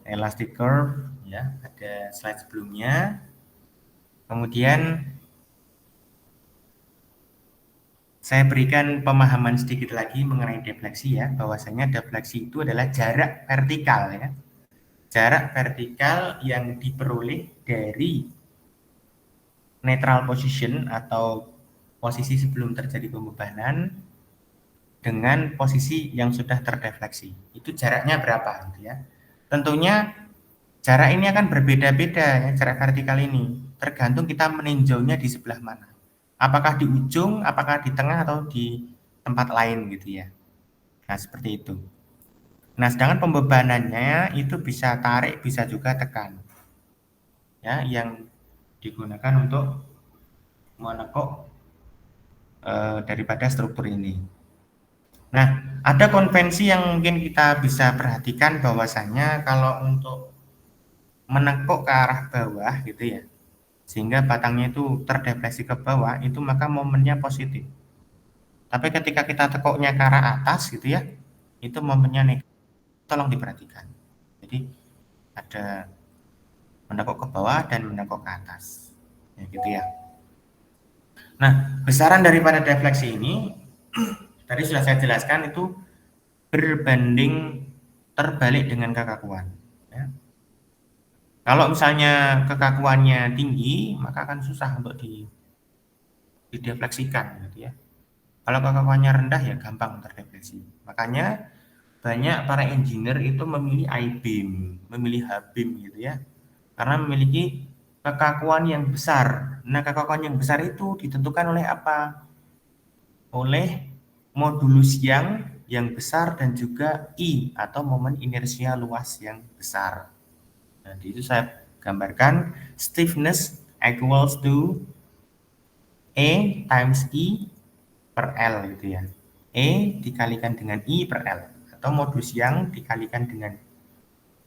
elastic curve ya, ada slide sebelumnya. Kemudian saya berikan pemahaman sedikit lagi mengenai defleksi ya, bahwasanya defleksi itu adalah jarak vertikal ya. Jarak vertikal yang diperoleh dari neutral position atau posisi sebelum terjadi pembebanan dengan posisi yang sudah terdefleksi. Itu jaraknya berapa gitu ya. Tentunya jarak ini akan berbeda-beda ya, jarak vertikal ini. Tergantung kita meninjaunya di sebelah mana. Apakah di ujung, apakah di tengah atau di tempat lain gitu ya. Nah, seperti itu. Nah, sedangkan pembebanannya itu bisa tarik, bisa juga tekan. Ya, yang digunakan untuk menekuk daripada struktur ini. Nah, ada konvensi yang mungkin kita bisa perhatikan bahwasanya kalau untuk menekuk ke arah bawah gitu ya, sehingga batangnya itu terdefleksi ke bawah, itu maka momennya positif. Tapi ketika kita tekuknya ke arah atas gitu ya, itu momennya negatif. Tolong diperhatikan. Jadi ada menekuk ke bawah dan menekuk ke atas. Ya gitu ya. Nah, besaran daripada defleksi ini tadi sudah saya jelaskan itu berbanding terbalik dengan kekakuan. Ya. Kalau misalnya kekakuannya tinggi, maka akan susah untuk didefleksikan gitu ya. Kalau kekakuannya rendah ya gampang terdefleksi. Makanya banyak para engineer itu memilih I-beam, memilih H-beam gitu ya. Karena memiliki kekakuan yang besar. Nah, kekakuan yang besar itu ditentukan oleh apa? Oleh modulus yang besar dan juga I atau momen inersia luas yang besar. Nah, di itu saya gambarkan stiffness equals to E times I per L gitu ya. E dikalikan dengan I per L atau modulus yang dikalikan dengan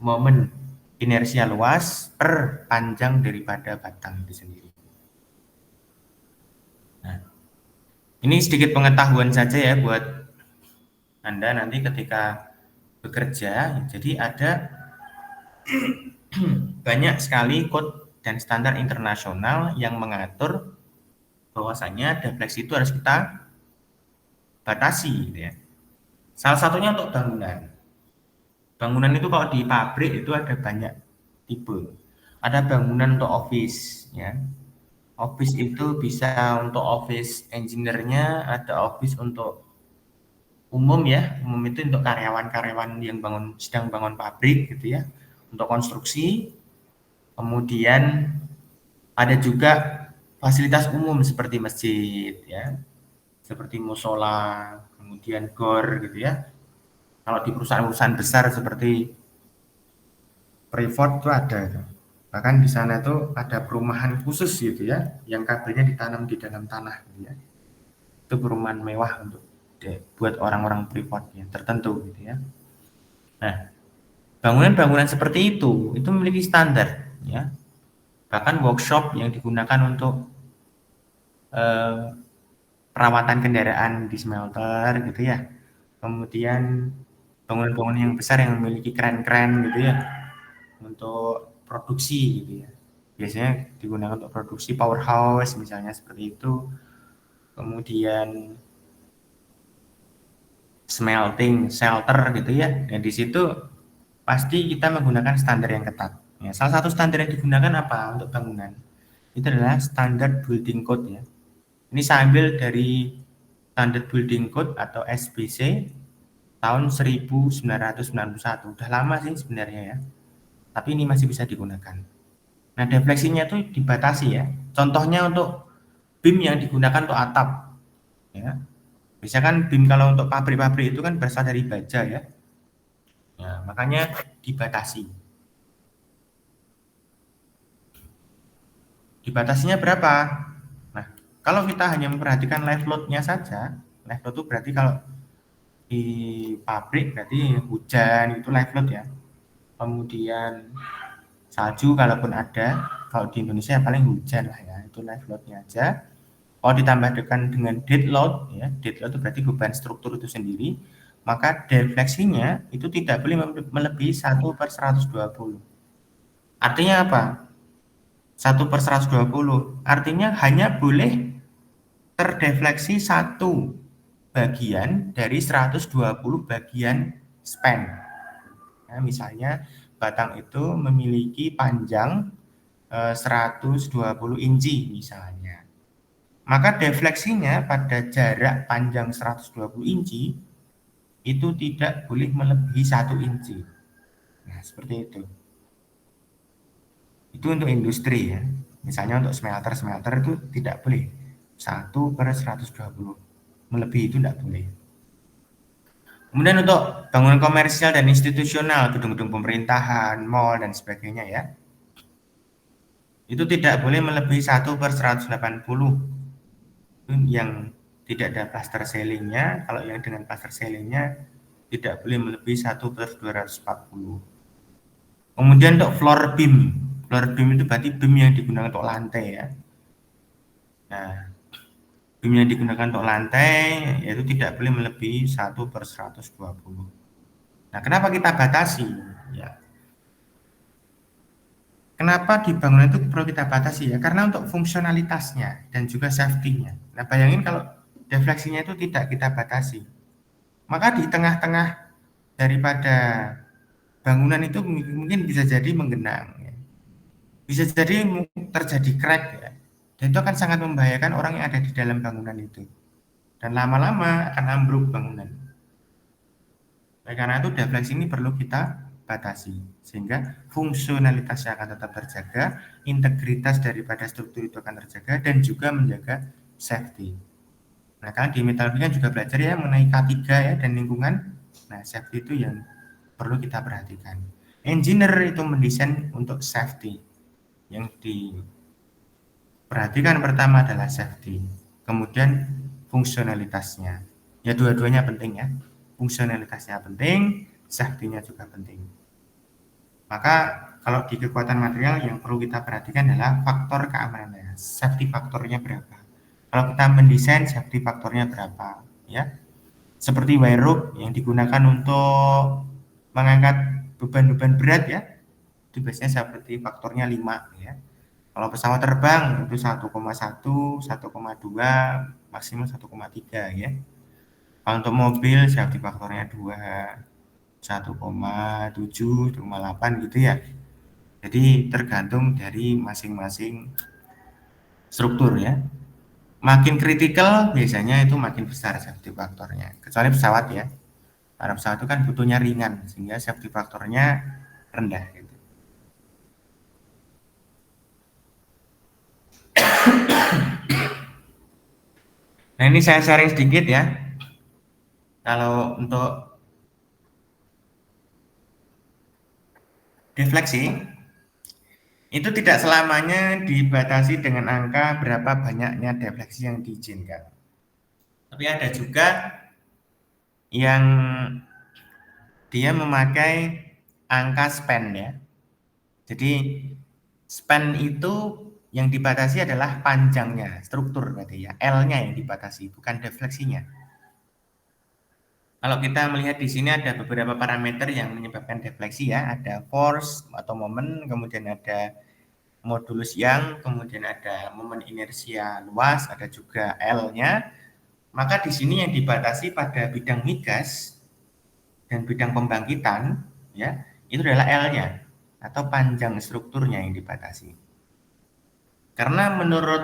momen inersia luas per panjang daripada batang itu sendiri. Nah, Ini sedikit pengetahuan saja ya buat Anda nanti ketika bekerja. Jadi ada banyak sekali kode dan standar internasional yang mengatur bahwasanya defleksi itu harus kita batasi gitu ya. Salah satunya untuk bangunan. Bangunan itu kalau di pabrik itu ada banyak tipe. Ada bangunan untuk office ya. Office itu bisa untuk office engineer-nya, ada office untuk umum ya. Umum itu untuk karyawan-karyawan yang sedang bangun pabrik gitu ya. Untuk konstruksi. Kemudian ada juga fasilitas umum seperti masjid ya, seperti musola, kemudian gor gitu ya. Kalau di perusahaan-perusahaan besar seperti Freeport itu ada itu. Bahkan di sana itu ada perumahan khusus gitu ya, yang kabelnya ditanam di dalam tanah gitu ya. Itu perumahan mewah untuk buat orang-orang Freeport ya, tertentu gitu ya. Nah, bangunan-bangunan seperti itu memiliki standar ya. Bahkan workshop yang digunakan untuk eh, perawatan kendaraan di smelter gitu ya. Kemudian bangunan-bangunan yang besar yang memiliki kren-kren gitu ya untuk produksi gitu ya. Biasanya digunakan untuk produksi powerhouse misalnya seperti itu. Kemudian smelting, shelter gitu ya. Dan di situ pasti kita menggunakan standar yang ketat. Ya, salah satu standar yang digunakan apa untuk bangunan? Itu adalah standar building code ya. Ini saya ambil dari Standard Building Code atau SBC tahun 1991. Udah lama sih sebenarnya ya. Tapi ini masih bisa digunakan. Nah, defleksinya itu dibatasi ya. Contohnya untuk beam yang digunakan untuk atap ya. Misalkan beam kalau untuk pabrik-pabrik itu kan berasal dari baja ya. Ya, makanya dibatasi. Dibatasinya berapa? Nah, kalau kita hanya memperhatikan live load-nya saja, live load itu berarti kalau di pabrik berarti hujan itu live load ya. Kemudian salju kalaupun ada, kalau di Indonesia paling hujan lah ya, itu live load-nya aja. Kalau ditambahkan dengan dead load ya, dead load itu berarti beban struktur itu sendiri, maka defleksinya itu tidak boleh melebihi 1/120. Artinya apa? 1/120 artinya hanya boleh terdefleksi satu bagian dari 120 bagian span. Nah, misalnya batang itu memiliki panjang 120 inci misalnya. Maka defleksinya pada jarak panjang 120 inci itu tidak boleh melebihi 1 inci. Nah, seperti itu. Itu untuk industri ya. Misalnya untuk smelter itu tidak boleh 1/120. Melebihi itu tidak boleh. Kemudian untuk bangunan komersial dan institusional, gedung-gedung pemerintahan, mall dan sebagainya ya. Itu tidak boleh melebihi 1/180. Itu yang tidak ada plaster ceilingnya. Kalau yang dengan plaster ceilingnya tidak boleh melebihi 1/240. Kemudian untuk floor beam itu berarti beam yang digunakan untuk lantai ya. Nah, beam yang digunakan untuk lantai yaitu tidak boleh melebihi 1/120. Nah, kenapa kita batasi? Ya, kenapa di bangunan itu perlu kita batasi ya? Karena untuk fungsionalitasnya dan juga safety-nya. Nah, bayangin kalau defleksinya itu tidak kita batasi. Maka di tengah-tengah daripada bangunan itu mungkin bisa jadi menggenang. Ya. Bisa jadi terjadi crack ya. Dan itu akan sangat membahayakan orang yang ada di dalam bangunan itu. Dan lama-lama akan ambruk bangunan. Nah, karena itu defleksi ini perlu kita batasi sehingga fungsionalitasnya akan tetap terjaga, integritas daripada struktur itu akan terjaga dan juga menjaga safety. Nah, kan di metalurgi juga belajar ya mengenai K3 ya dan lingkungan. Nah, safety itu yang perlu kita perhatikan. Engineer itu mendesain untuk safety. Yang diperhatikan pertama adalah safety, kemudian fungsionalitasnya. Ya dua-duanya penting ya. Fungsionalitasnya penting, safety-nya juga penting. Maka kalau di kekuatan material yang perlu kita perhatikan adalah faktor keamanannya. Safety faktornya berapa? Kalau kita mendesain safety faktornya berapa, ya. Seperti wire rope yang digunakan untuk mengangkat beban-beban berat ya, itu biasanya seperti faktornya 5 ya. Kalau pesawat terbang itu 1,1, 1,2, maksimal 1,3 ya. Kalau untuk mobil safety faktornya 2, 1,7, 1,8 gitu ya. Jadi tergantung dari masing-masing struktur ya. Makin kritikal biasanya itu makin besar safety faktornya. Kecuali pesawat ya. Karena pesawat itu kan butuhnya ringan sehingga safety faktornya rendah gitu. Nah ini saya sharing sedikit ya. Kalau untuk defleksi itu tidak selamanya dibatasi dengan angka berapa banyaknya defleksi yang diizinkan. Tapi ada juga yang dia memakai angka span ya. Jadi span itu yang dibatasi adalah panjangnya, struktur berarti ya. L-nya yang dibatasi, bukan defleksinya. Kalau kita melihat di sini ada beberapa parameter yang menyebabkan defleksi ya. Ada force atau momen, kemudian ada modulus yang, kemudian ada momen inersia luas, ada juga L-nya. Maka di sini yang dibatasi pada bidang migas dan bidang pembangkitan ya, itu adalah L-nya atau panjang strukturnya yang dibatasi. Karena menurut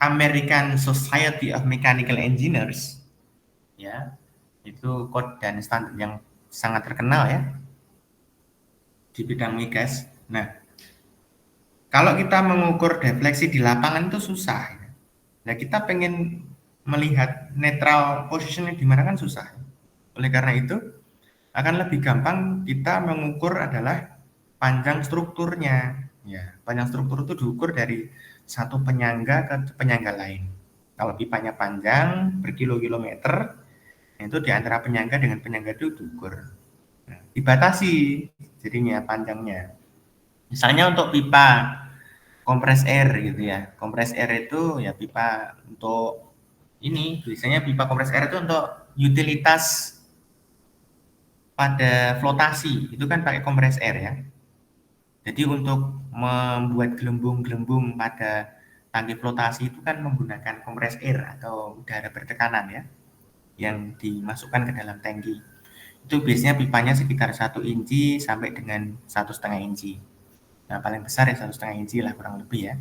American Society of Mechanical Engineers ya, itu kode dan standar yang sangat terkenal ya di bidang migas. Nah, kalau kita mengukur defleksi di lapangan itu susah. Nah, kita pengen melihat netral positionnya di mana kan susah. Oleh karena itu, akan lebih gampang kita mengukur adalah panjang strukturnya. Ya, panjang struktur itu diukur dari satu penyangga ke penyangga lain. Kalau pipanya panjang berkilo-kilometer, itu di antara penyangga dengan penyangga itu diukur. Nah, dibatasi jadinya panjangnya. Misalnya untuk pipa kompres air gitu ya. Kompres air itu ya pipa untuk ini biasanya pipa kompres air itu untuk utilitas pada flotasi itu kan pakai kompres air ya. Jadi untuk membuat gelembung-gelembung pada tangki flotasi itu kan menggunakan kompres air atau udara bertekanan ya yang dimasukkan ke dalam tangki. Itu biasanya pipanya sekitar 1 inci sampai dengan 1,5 inci. Nah paling besar ya 1,5 inci lah kurang lebih ya.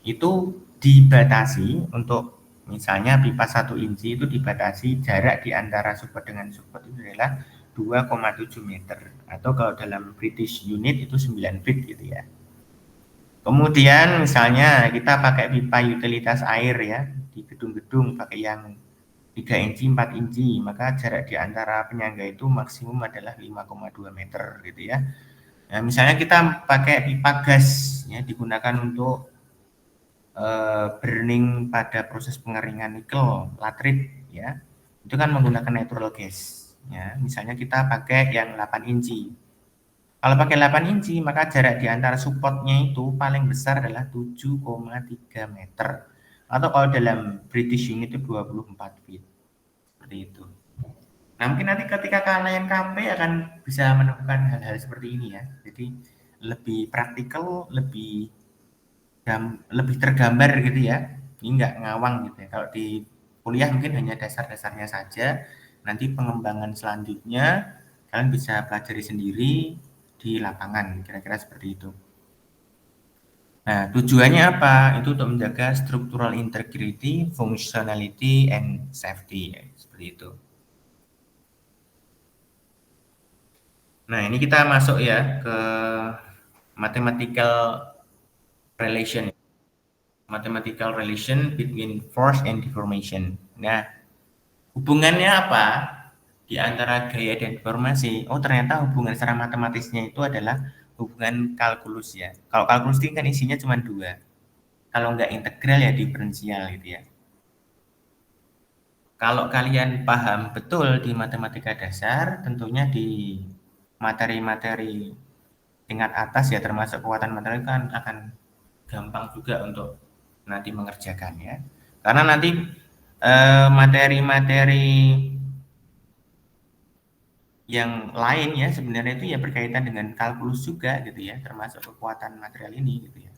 Itu dibatasi untuk misalnya pipa 1 inci itu dibatasi jarak di antara support dengan support itu adalah 2,7 meter atau kalau dalam British unit itu 9 feet gitu ya. Kemudian misalnya kita pakai pipa utilitas air ya di gedung-gedung pakai yang 3 inci, 4 inci, maka jarak di antara penyangga itu maksimum adalah 5,2 meter gitu ya. Nah, misalnya kita pakai pipa gas ya digunakan untuk burning pada proses pengeringan nikel, latrit ya. Itu kan menggunakan natural gas ya. Misalnya kita pakai yang 8 inci. Kalau pakai 8 inci, maka jarak di antara supportnya itu paling besar adalah 7,3 meter. Atau kalau dalam British unit itu 24 feet. Seperti itu. Nah, mungkin nanti ketika kalian KP akan bisa menemukan hal-hal seperti ini ya. Jadi lebih praktikal, lebih tergambar gitu ya. Ini nggak ngawang gitu ya. Kalau di kuliah mungkin hanya dasar-dasarnya saja. Nanti pengembangan selanjutnya kalian bisa pelajari sendiri di lapangan, kira-kira seperti itu. Nah, tujuannya apa? Itu untuk menjaga structural integrity, functionality, and safety. Ya, seperti itu. Nah, ini kita masuk ya ke mathematical relation. Mathematical relation between force and deformation. Nah, hubungannya apa di antara gaya dan deformasi? Oh, ternyata hubungan secara matematisnya itu adalah hubungan kalkulus ya. Kalau kalkulus ini kan isinya cuma dua. Kalau nggak integral ya diferensial gitu ya. Kalau kalian paham betul di matematika dasar, tentunya di materi-materi tingkat atas ya termasuk kekuatan materi kan akan gampang juga untuk nanti mengerjakan ya. Karena nanti materi-materi yang lain ya sebenarnya itu ya berkaitan dengan kalkulus juga gitu ya, termasuk kekuatan material ini gitu ya.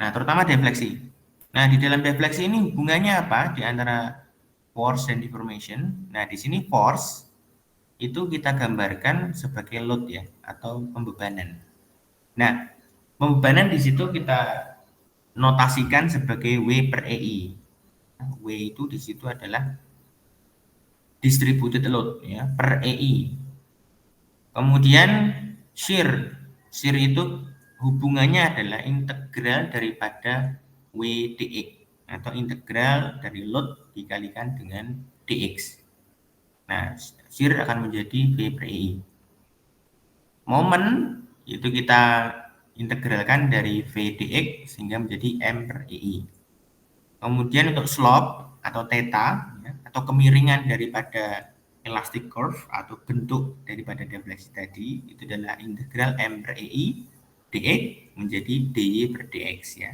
Nah, terutama defleksi. Nah, di dalam defleksi ini hubungannya apa di antara force dan deformation? Nah, di sini force itu kita gambarkan sebagai load ya atau pembebanan. Nah, pembebanan di situ kita notasikan sebagai W per EI. W itu di situ adalah distributed load ya per EI. Kemudian shear. Shear itu hubungannya adalah integral daripada WdX atau integral dari load dikalikan dengan dx. Nah, shear akan menjadi V per EI. Momen itu kita integralkan dari V dx sehingga menjadi M per EI. Kemudian untuk slope atau theta ya, atau kemiringan daripada elastic curve atau bentuk daripada defleksi tadi itu adalah integral M per EI dx menjadi dy per dx ya.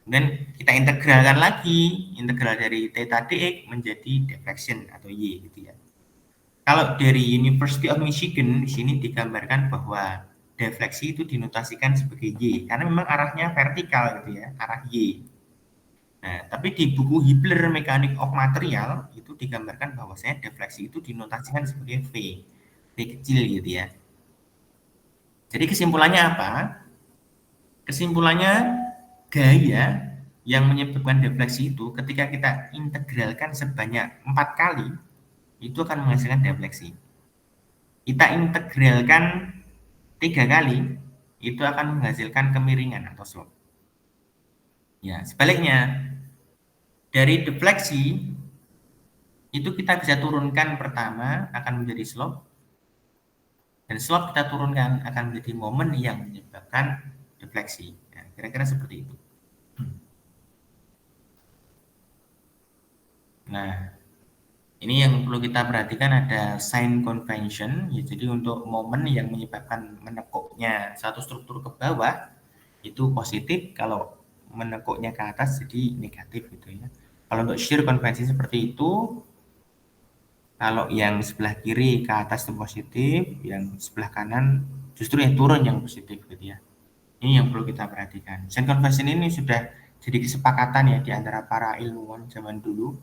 Kemudian kita integralkan lagi integral dari theta dx menjadi deflection atau y gitu ya. Kalau dari University of Michigan di sini digambarkan bahwa defleksi itu dinotasikan sebagai y karena memang arahnya vertikal gitu ya, arah y. Nah, tapi di buku Hibbeler Mechanics of Material itu digambarkan bahwasanya defleksi itu dinotasikan sebagai V, V kecil gitu ya. Jadi kesimpulannya apa? Kesimpulannya gaya yang menyebabkan defleksi itu ketika kita integralkan sebanyak 4 kali itu akan menghasilkan defleksi. Kita integralkan 3 kali itu akan menghasilkan kemiringan atau slope. Ya, sebaliknya dari defleksi itu kita bisa turunkan pertama akan menjadi slope dan slope kita turunkan akan menjadi momen yang menyebabkan defleksi. Nah, kira-kira seperti itu. Nah, ini yang perlu kita perhatikan ada sign convention. Ya, jadi untuk momen yang menyebabkan menekuknya satu struktur ke bawah itu positif, kalau menekuknya ke atas jadi negatif gitu ya. Kalau untuk shear konvensi seperti itu, kalau yang sebelah kiri ke atas itu positif, yang sebelah kanan justru yang turun yang positif gitu ya. Ini yang perlu kita perhatikan. Sign convention ini sudah jadi kesepakatan ya di antara para ilmuwan zaman dulu,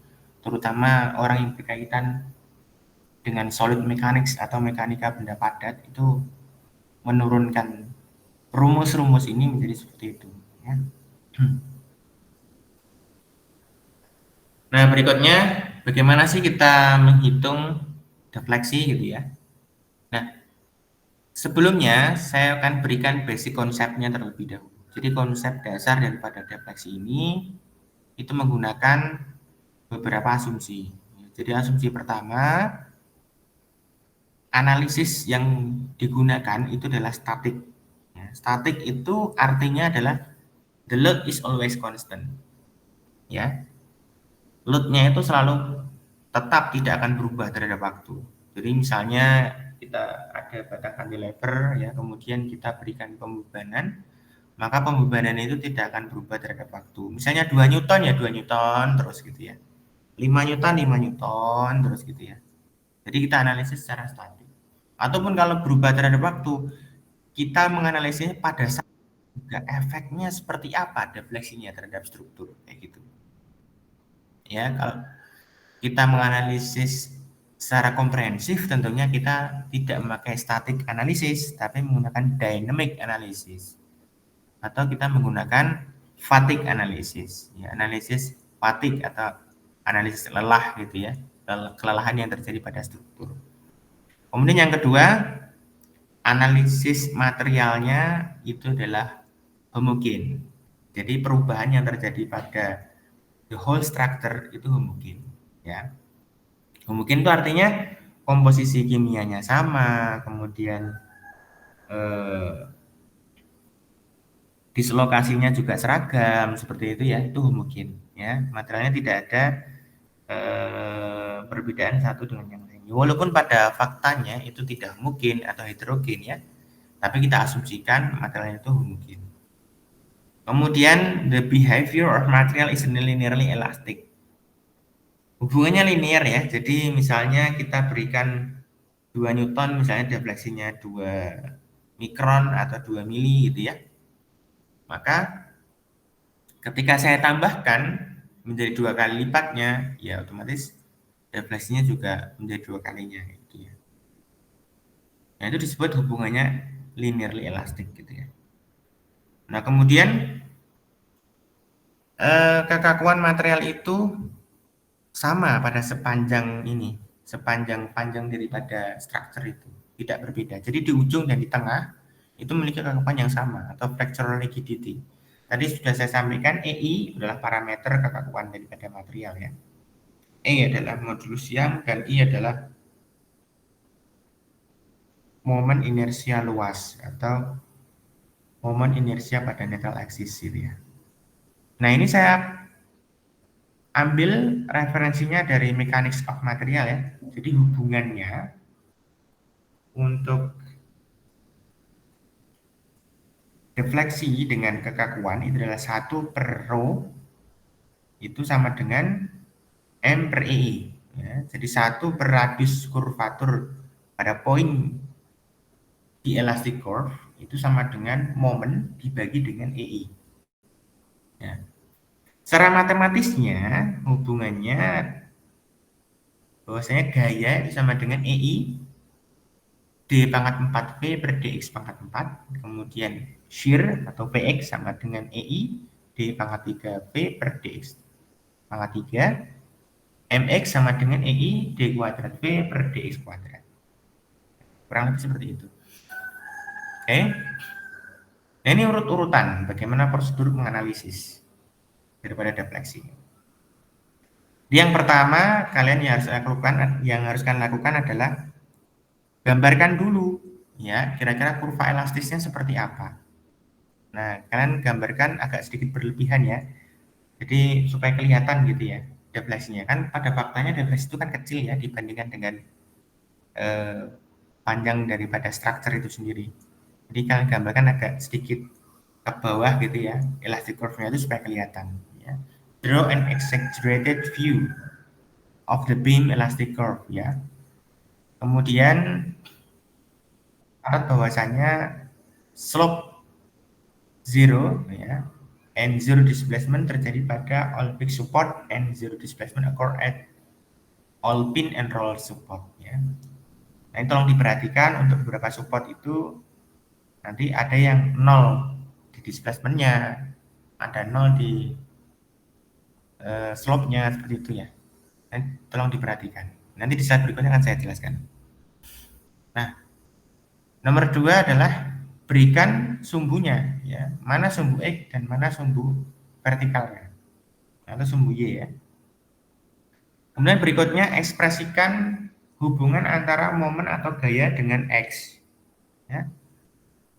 terutama orang yang berkaitan dengan solid mechanics atau mekanika benda padat itu menurunkan rumus-rumus ini menjadi seperti itu ya. Nah, berikutnya bagaimana sih kita menghitung defleksi gitu ya. Nah, sebelumnya saya akan berikan basic konsepnya terlebih dahulu. Jadi konsep dasar daripada defleksi ini itu menggunakan beberapa asumsi. Jadi asumsi pertama, analisis yang digunakan itu adalah statik. Ya, statik itu artinya adalah the load is always constant. Ya, load-nya itu selalu tetap tidak akan berubah terhadap waktu. Jadi misalnya kita ada batang cantilever ya, kemudian kita berikan pembebanan, maka pembebanan itu tidak akan berubah terhadap waktu. Misalnya 2 Newton ya 2 Newton terus gitu ya. 5 Newton 5 Newton terus gitu ya. Jadi kita analisis secara statik. Ataupun kalau berubah terhadap waktu, kita menganalisisnya pada saat juga efeknya seperti apa defleksinya terhadap struktur kayak gitu. Ya, kalau kita menganalisis secara komprehensif tentunya kita tidak memakai static analisis tapi menggunakan dynamic analysis atau kita menggunakan fatigue analysis ya, analisis fatigue atau analisis lelah gitu ya, kelelahan yang terjadi pada struktur. Kemudian yang kedua, analisis materialnya itu adalah homogen. Jadi perubahan yang terjadi pada the whole structure itu homogen ya. Homogen itu artinya komposisi kimianya sama, kemudian dislokasinya juga seragam seperti itu ya, itu homogen ya. Materialnya tidak ada perbedaan satu dengan yang lainnya. Walaupun pada faktanya itu tidak homogen atau heterogen ya, tapi kita asumsikan materialnya itu homogen. Kemudian the behavior of material is linearly elastic. Hubungannya linear ya. Jadi misalnya kita berikan 2 Newton, misalnya defleksinya 2 mikron atau 2 mili gitu ya. Maka ketika saya tambahkan menjadi 2 kali lipatnya, ya otomatis defleksinya juga menjadi 2 kalinya gitu ya. Nah, itu disebut hubungannya linearly elastic gitu ya. Nah, kemudian kekakuan material itu sama pada sepanjang ini, sepanjang panjang daripada struktur itu, tidak berbeda. Jadi di ujung dan di tengah itu memiliki kekakuan yang sama atau fractional rigidity. Tadi sudah saya sampaikan EI adalah parameter kekakuan daripada material ya. E adalah modulus Young dan I adalah momen inersia luas atau momen inersia pada netral axis gitu ya. Nah, ini saya ambil referensinya dari Mechanics of Material ya. Jadi hubungannya untuk defleksi dengan kekakuan itu adalah 1 per rho itu sama dengan M per EI. Ya. Jadi 1 per radius kurvatur pada poin di elastic curve itu sama dengan momen dibagi dengan EI. Ya. Secara matematisnya hubungannya bahwasanya gaya itu sama dengan EI D pangkat 4V per DX pangkat 4, kemudian shear atau PX sama dengan EI D pangkat 3V per DX pangkat 3, MX sama dengan EI D kuadrat V per DX kuadrat. Kurang lebih seperti itu. Oke. Nah, ini urut-urutan bagaimana prosedur menganalisis daripada defleksi. Yang pertama kalian yang harus kalian lakukan adalah gambarkan dulu ya kira-kira kurva elastisnya seperti apa. Nah, kalian gambarkan agak sedikit berlebihan ya. Jadi supaya kelihatan gitu ya defleksinya. Kan pada faktanya defleksi itu kan kecil ya dibandingkan dengan panjang daripada struktur itu sendiri. Jadi kalian gambarkan agak sedikit ke bawah gitu ya, elastic curve-nya itu supaya kelihatan. Ya. Draw an exaggerated view of the beam elastic curve ya. Kemudian catat bahwasanya slope zero ya, and zero displacement terjadi pada all peak support and zero displacement occur at all pin and roller support ya. Nah, ini tolong diperhatikan untuk beberapa support itu nanti ada yang 0 di displacementnya, ada 0 di slope-nya seperti itu ya. Nah, tolong diperhatikan. Nanti di slide berikutnya akan saya jelaskan. Nah, nomor 2 adalah berikan sumbunya ya. Mana sumbu X dan mana sumbu vertikalnya atau sumbu Y ya. Kemudian berikutnya ekspresikan hubungan antara momen atau gaya dengan X. Ya.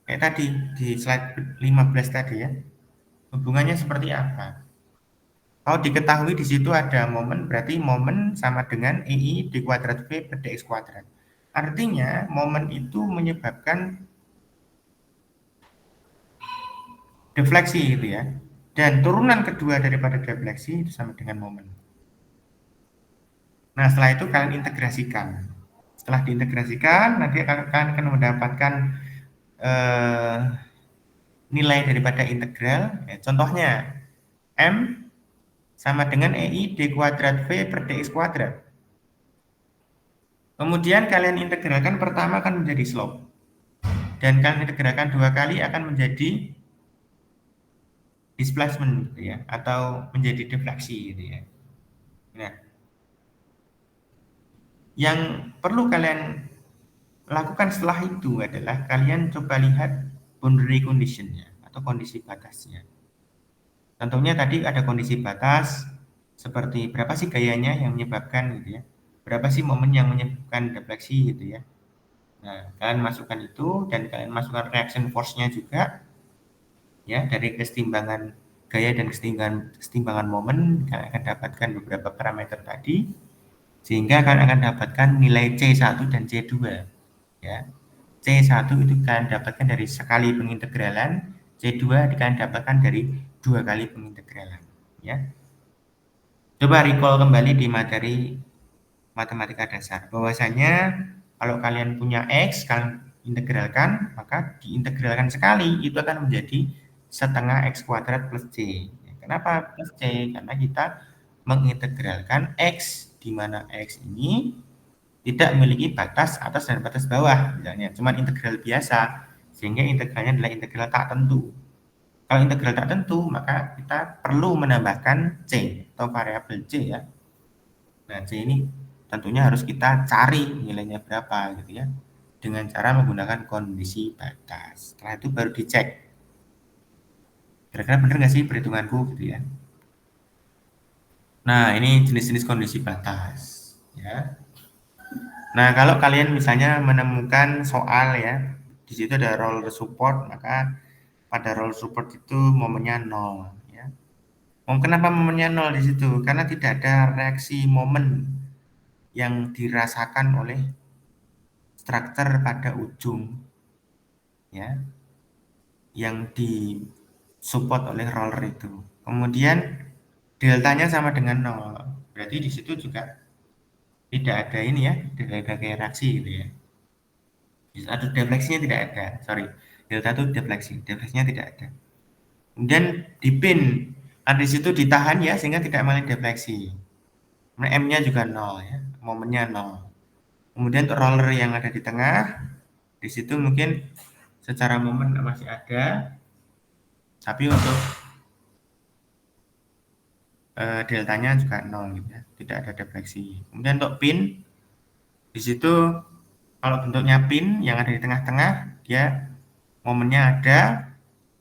Kayak tadi di slide 15 tadi ya. Hubungannya seperti apa? Kalau diketahui di situ ada momen, berarti momen sama dengan EI D kuadrat V per DX kuadrat. Artinya momen itu menyebabkan defleksi gitu ya. Dan turunan kedua daripada defleksi itu sama dengan momen. Nah, setelah itu kalian integrasikan. Setelah diintegrasikan, nanti kalian akan mendapatkan nilai daripada integral. Ya, contohnya, M sama dengan EI D kuadrat V per DX kuadrat. Kemudian kalian integralkan pertama akan menjadi slope. Dan kalian integralkan 2 kali akan menjadi displacement gitu ya, atau menjadi defleksi gitu ya. Nah, yang perlu kalian lakukan setelah itu adalah kalian coba lihat boundary condition-nya atau kondisi batasnya. Tentunya tadi ada kondisi batas seperti berapa sih gayanya yang menyebabkan gitu ya. Berapa sih momen yang menyebabkan defleksi gitu ya. Nah, kalian masukkan itu dan kalian masukkan reaction force-nya juga ya dari kesetimbangan gaya dan kesetimbangan momen kalian akan dapatkan beberapa parameter tadi sehingga kalian akan dapatkan nilai C1 dan C2 ya. C1 itu kalian dapatkan dari sekali pengintegralan, C2 akan didapatkan dari 2 kali pengintegralan. Ya. Coba recall kembali di materi matematika dasar. Bahwasanya kalau kalian punya X, kalian integralkan, maka diintegralkan sekali, itu akan menjadi setengah X kuadrat plus C. Kenapa plus C? Karena kita mengintegralkan X, di mana X ini tidak memiliki batas atas dan batas bawah, misalnya cuma integral biasa, sehingga integralnya adalah integral tak tentu. Kalau integral tak tentu, maka kita perlu menambahkan C atau variabel C ya. Nah, C ini tentunya harus kita cari nilainya berapa gitu ya. Dengan cara menggunakan kondisi batas. Setelah itu baru dicek. Kira-kira benar nggak sih perhitunganku gitu ya. Nah, ini jenis-jenis kondisi batas ya. Nah, kalau kalian misalnya menemukan soal ya, di situ ada roller support, maka pada roller support itu momennya 0 ya. Kenapa momennya 0 di situ? Karena tidak ada reaksi momen yang dirasakan oleh struktur pada ujung ya, yang disupport oleh roller itu. Kemudian deltanya sama dengan 0. Berarti di situ juga tidak ada ini ya, tidak ada kayak reaksi gitu ya. Atau defleksinya tidak ada, sorry. Delta itu defleksinya tidak ada. Kemudian di pin, nah, di situ ditahan ya sehingga tidak mengalami defleksi. M-nya juga 0 ya, momennya 0. Kemudian untuk roller yang ada di tengah, di situ mungkin secara momen masih ada, tapi untuk deltanya juga 0 gitu ya, tidak ada defleksi. Kemudian untuk pin, di situ kalau bentuknya pin yang ada di tengah-tengah, dia momennya ada,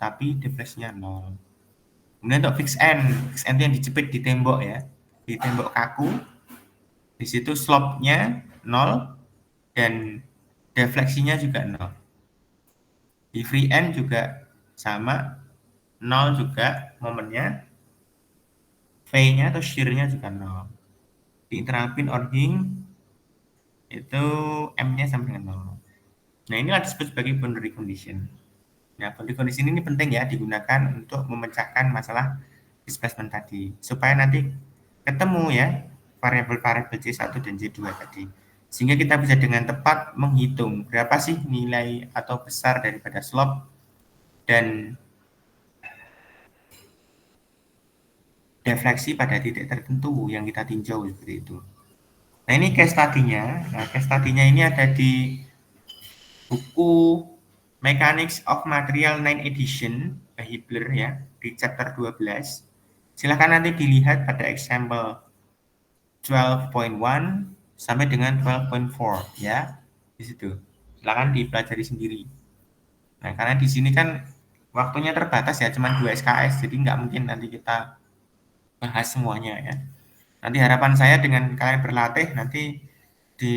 tapi defleksinya 0. Kemudian untuk fix end itu yang dijepit di tembok ya, di tembok kaku, di situ slope-nya 0 dan defleksinya juga 0. Di free end juga sama, 0 juga momennya, V-nya atau shear-nya juga 0. Di internal pin or hing itu M-nya sama dengan 0. Nah, inilah disebut sebagai boundary condition. Nah, boundary condition ini penting ya digunakan untuk memecahkan masalah displacement tadi, supaya nanti ketemu ya variabel-variabel C1 dan C2 tadi. Sehingga kita bisa dengan tepat menghitung berapa sih nilai atau besar daripada slope dan defleksi pada titik tertentu yang kita tinjau seperti itu. Nah, ini case study-nya. Nah, case study-nya ini ada di buku Mechanics of Material 9 edition by Hibbeler ya, di chapter 12. Silahkan nanti dilihat pada example 12.1 sampai dengan 12.4 ya, di situ. Silahkan dipelajari sendiri. Nah, karena di sini kan waktunya terbatas ya, cuma 2 SKS, jadi nggak mungkin nanti kita bahas semuanya ya. Nanti harapan saya dengan kalian berlatih nanti di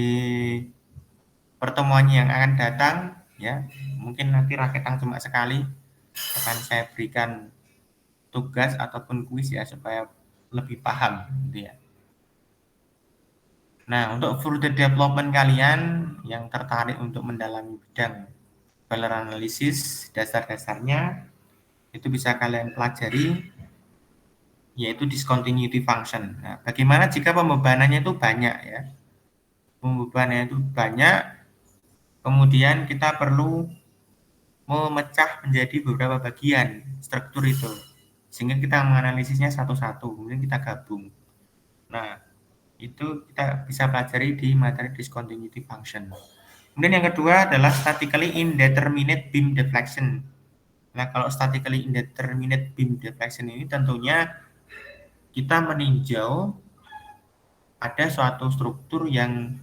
pertemuan yang akan datang ya, mungkin nanti raketan cuma sekali akan saya berikan tugas ataupun kuis ya supaya lebih paham gitu ya. Nah, untuk further development kalian yang tertarik untuk mendalami bidang failure analysis, dasar-dasarnya itu bisa kalian pelajari yaitu discontinuity function. Nah, bagaimana jika pembebanannya itu banyak ya? Pembebanannya itu banyak, kemudian kita perlu memecah menjadi beberapa bagian struktur itu, sehingga kita menganalisisnya satu-satu, kemudian kita gabung. Nah, itu kita bisa pelajari di materi discontinuity function. Kemudian yang kedua adalah statically indeterminate beam deflection. Nah, kalau statically indeterminate beam deflection ini tentunya kita meninjau ada suatu struktur yang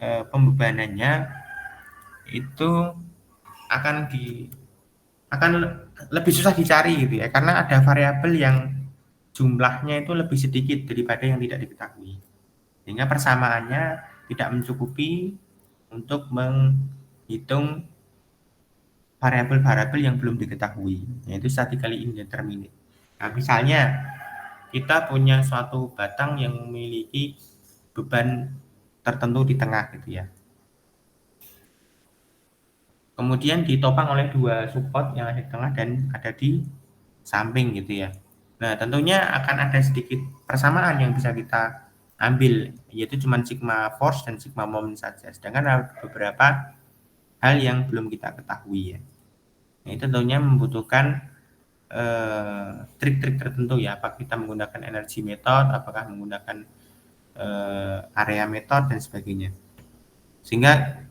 pembebanannya itu akan akan lebih susah dicari gitu ya, karena ada variabel yang jumlahnya itu lebih sedikit daripada yang tidak diketahui, sehingga persamaannya tidak mencukupi untuk menghitung variabel-variabel yang belum diketahui, yaitu statically indeterminate. Nah, misalnya kita punya suatu batang yang memiliki beban tertentu di tengah gitu ya. kemudian ditopang oleh 2 support yang ada di tengah dan ada di samping gitu ya. Nah, tentunya akan ada sedikit persamaan yang bisa kita ambil, yaitu cuma sigma force dan sigma moment saja. Sedangkan ada beberapa hal yang belum kita ketahui ya. Nah, itu tentunya membutuhkan trik-trik tertentu ya, apakah kita menggunakan energi method, apakah menggunakan area method dan sebagainya. Sehingga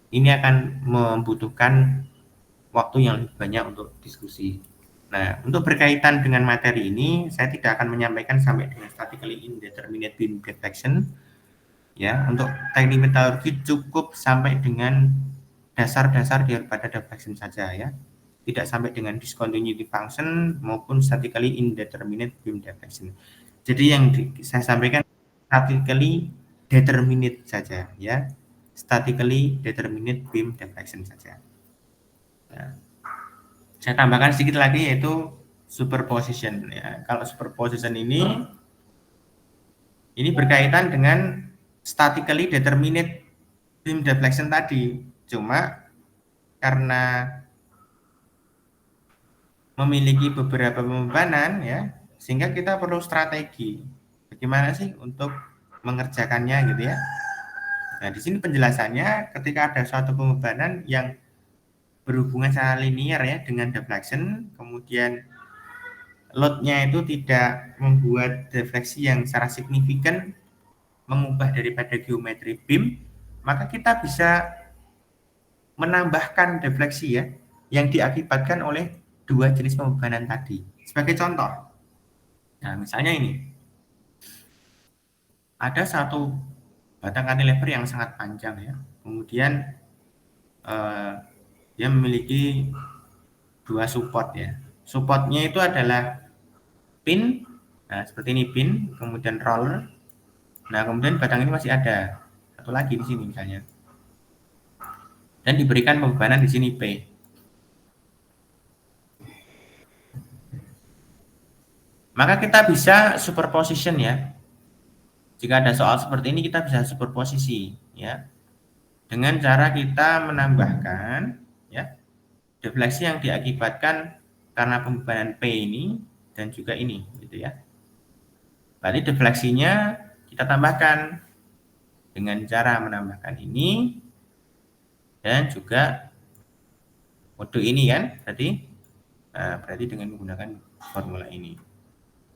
ini akan membutuhkan waktu yang lebih banyak untuk diskusi. Nah, untuk berkaitan dengan materi ini, saya tidak akan menyampaikan sampai dengan statically indeterminate beam deflection. Ya, untuk teknik metalurgi cukup sampai dengan dasar-dasar daripada deflection saja ya. Tidak sampai dengan discontinuity function maupun statically indeterminate beam deflection. Jadi yang saya sampaikan statically determinate saja ya. Statically determinate beam deflection saja. Nah, saya tambahkan sedikit lagi yaitu superposition ya. Kalau superposition ini berkaitan dengan statically determinate beam deflection tadi. Cuma karena memiliki beberapa pembebanan ya, sehingga kita perlu strategi. Bagaimana sih untuk mengerjakannya gitu ya. Nah, di sini penjelasannya ketika ada suatu pembebanan yang berhubungan secara linear ya dengan deflection, kemudian load-nya itu tidak membuat defleksi yang secara signifikan mengubah daripada geometri beam, maka kita bisa menambahkan defleksi ya yang diakibatkan oleh 2 jenis pembebanan tadi. Sebagai contoh, nah misalnya ini ada satu batang cantilever yang sangat panjang ya, kemudian dia memiliki 2 support ya. Supportnya itu adalah pin, nah seperti ini pin, kemudian roller. Nah kemudian batang ini masih ada satu lagi di sini misalnya, dan diberikan pembebanan di sini P. Maka kita bisa superposition ya. Jika ada soal seperti ini kita bisa superposisi ya. Dengan cara kita menambahkan ya defleksi yang diakibatkan karena pembebanan P ini dan juga ini gitu ya. Berarti defleksinya kita tambahkan dengan cara menambahkan ini dan juga kode ini kan berarti dengan menggunakan formula ini.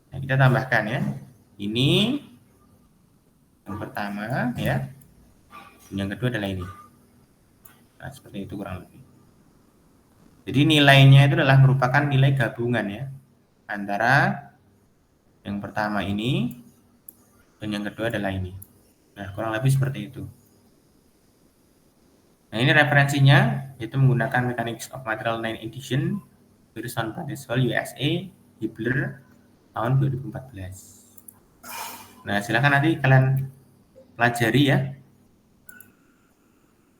Nah, kita tambahkan ya. Ini yang pertama ya. Yang kedua adalah ini. Nah, seperti itu kurang lebih. Jadi nilainya itu adalah merupakan nilai gabungan ya antara yang pertama ini dan yang kedua adalah ini. Nah, kurang lebih seperti itu. Nah, ini referensinya yaitu menggunakan Mechanics of Material 9 Edition Pearson Bradeswell USA Hibbeler tahun 2014. Nah, silakan nanti kalian pelajari ya.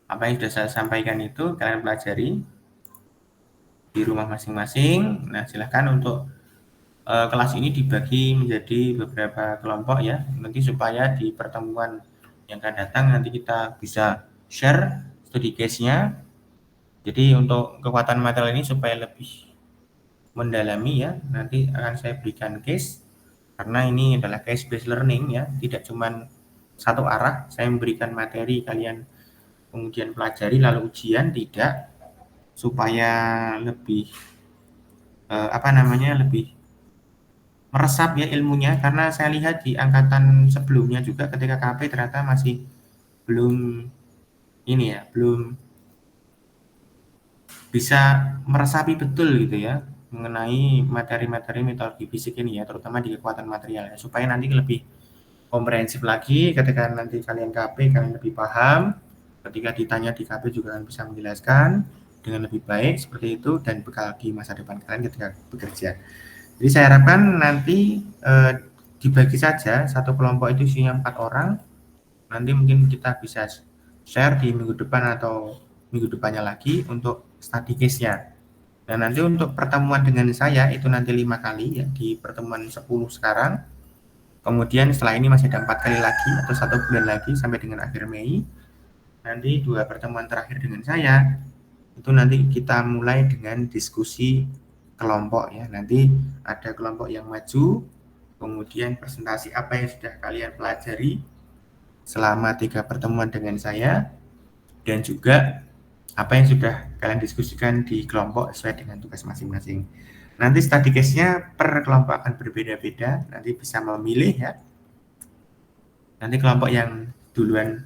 Apa yang sudah saya sampaikan itu kalian pelajari di rumah masing-masing. Nah, silakan untuk kelas ini dibagi menjadi beberapa kelompok ya. Nanti supaya di pertemuan yang akan datang nanti kita bisa share studi case-nya. Jadi untuk kekuatan material ini supaya lebih mendalami ya, nanti akan saya berikan case karena ini adalah case based learning ya, tidak cuma satu arah saya memberikan materi kalian kemudian pelajari lalu ujian, tidak, supaya lebih lebih meresap ya ilmunya, karena saya lihat di angkatan sebelumnya juga ketika KP ternyata masih belum ini ya, belum bisa meresapi betul gitu ya mengenai materi-materi metodologi fisik ini ya, terutama di kekuatan material ya, supaya nanti lebih komprehensif lagi ketika nanti kalian KP kalian lebih paham, ketika ditanya di KP juga kalian bisa menjelaskan dengan lebih baik seperti itu dan bekal di masa depan kalian ketika bekerja. Jadi saya harapkan nanti dibagi saja satu kelompok itu isinya 4 orang, nanti mungkin kita bisa share di minggu depan atau minggu depannya lagi untuk study case-nya. Nah, nanti untuk pertemuan dengan saya itu nanti 5 kali ya, di pertemuan 10 sekarang. Kemudian setelah ini masih ada 4 kali lagi atau 1 bulan lagi sampai dengan akhir Mei. Nanti 2 pertemuan terakhir dengan saya. Itu nanti kita mulai dengan diskusi kelompok ya. Nanti ada kelompok yang maju, kemudian presentasi apa yang sudah kalian pelajari selama 3 pertemuan dengan saya, dan juga apa yang sudah kalian diskusikan di kelompok sesuai dengan tugas masing-masing. Nanti study case-nya per kelompok akan berbeda-beda, nanti bisa memilih ya. Nanti kelompok yang duluan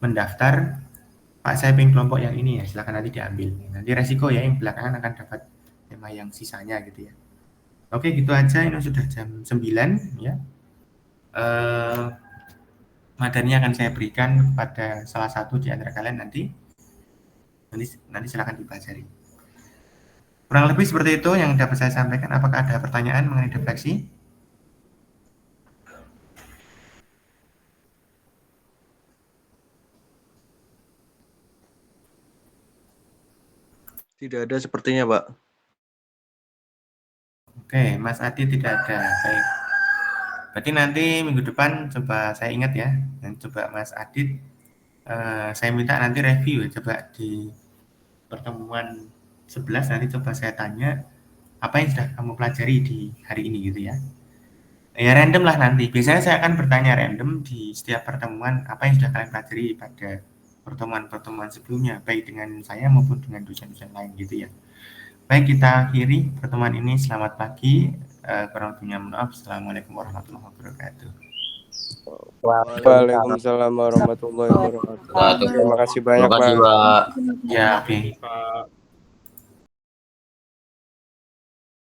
mendaftar, Pak saya pengen kelompok yang ini ya, silakan nanti diambil. Nanti resiko ya yang belakangan akan dapat tema yang sisanya gitu ya. Oke, gitu aja, ini sudah jam 9 ya. Materinya akan saya berikan kepada salah satu di antara kalian nanti silakan dipelajari. Kurang lebih seperti itu yang dapat saya sampaikan. Apakah ada pertanyaan mengenai defleksi? Tidak ada sepertinya, Pak. Oke, Mas Adi tidak ada. Baik. Berarti nanti minggu depan coba saya ingat ya, dan coba Mas Adit, saya minta nanti review ya, coba di pertemuan 11 nanti coba saya tanya apa yang sudah kamu pelajari di hari ini gitu ya. Ya random lah nanti. Biasanya saya akan bertanya random di setiap pertemuan apa yang sudah kalian pelajari pada pertemuan-pertemuan sebelumnya, baik dengan saya maupun dengan dosen-dosen lain gitu ya. Baik, kita akhiri pertemuan ini. Selamat pagi. Kurang lebihnya mohon maaf. Assalamualaikum warahmatullahi wabarakatuh. Waalaikumsalam warahmatullahi wabarakatuh. Terima kasih banyak, Pak. Ya, oke.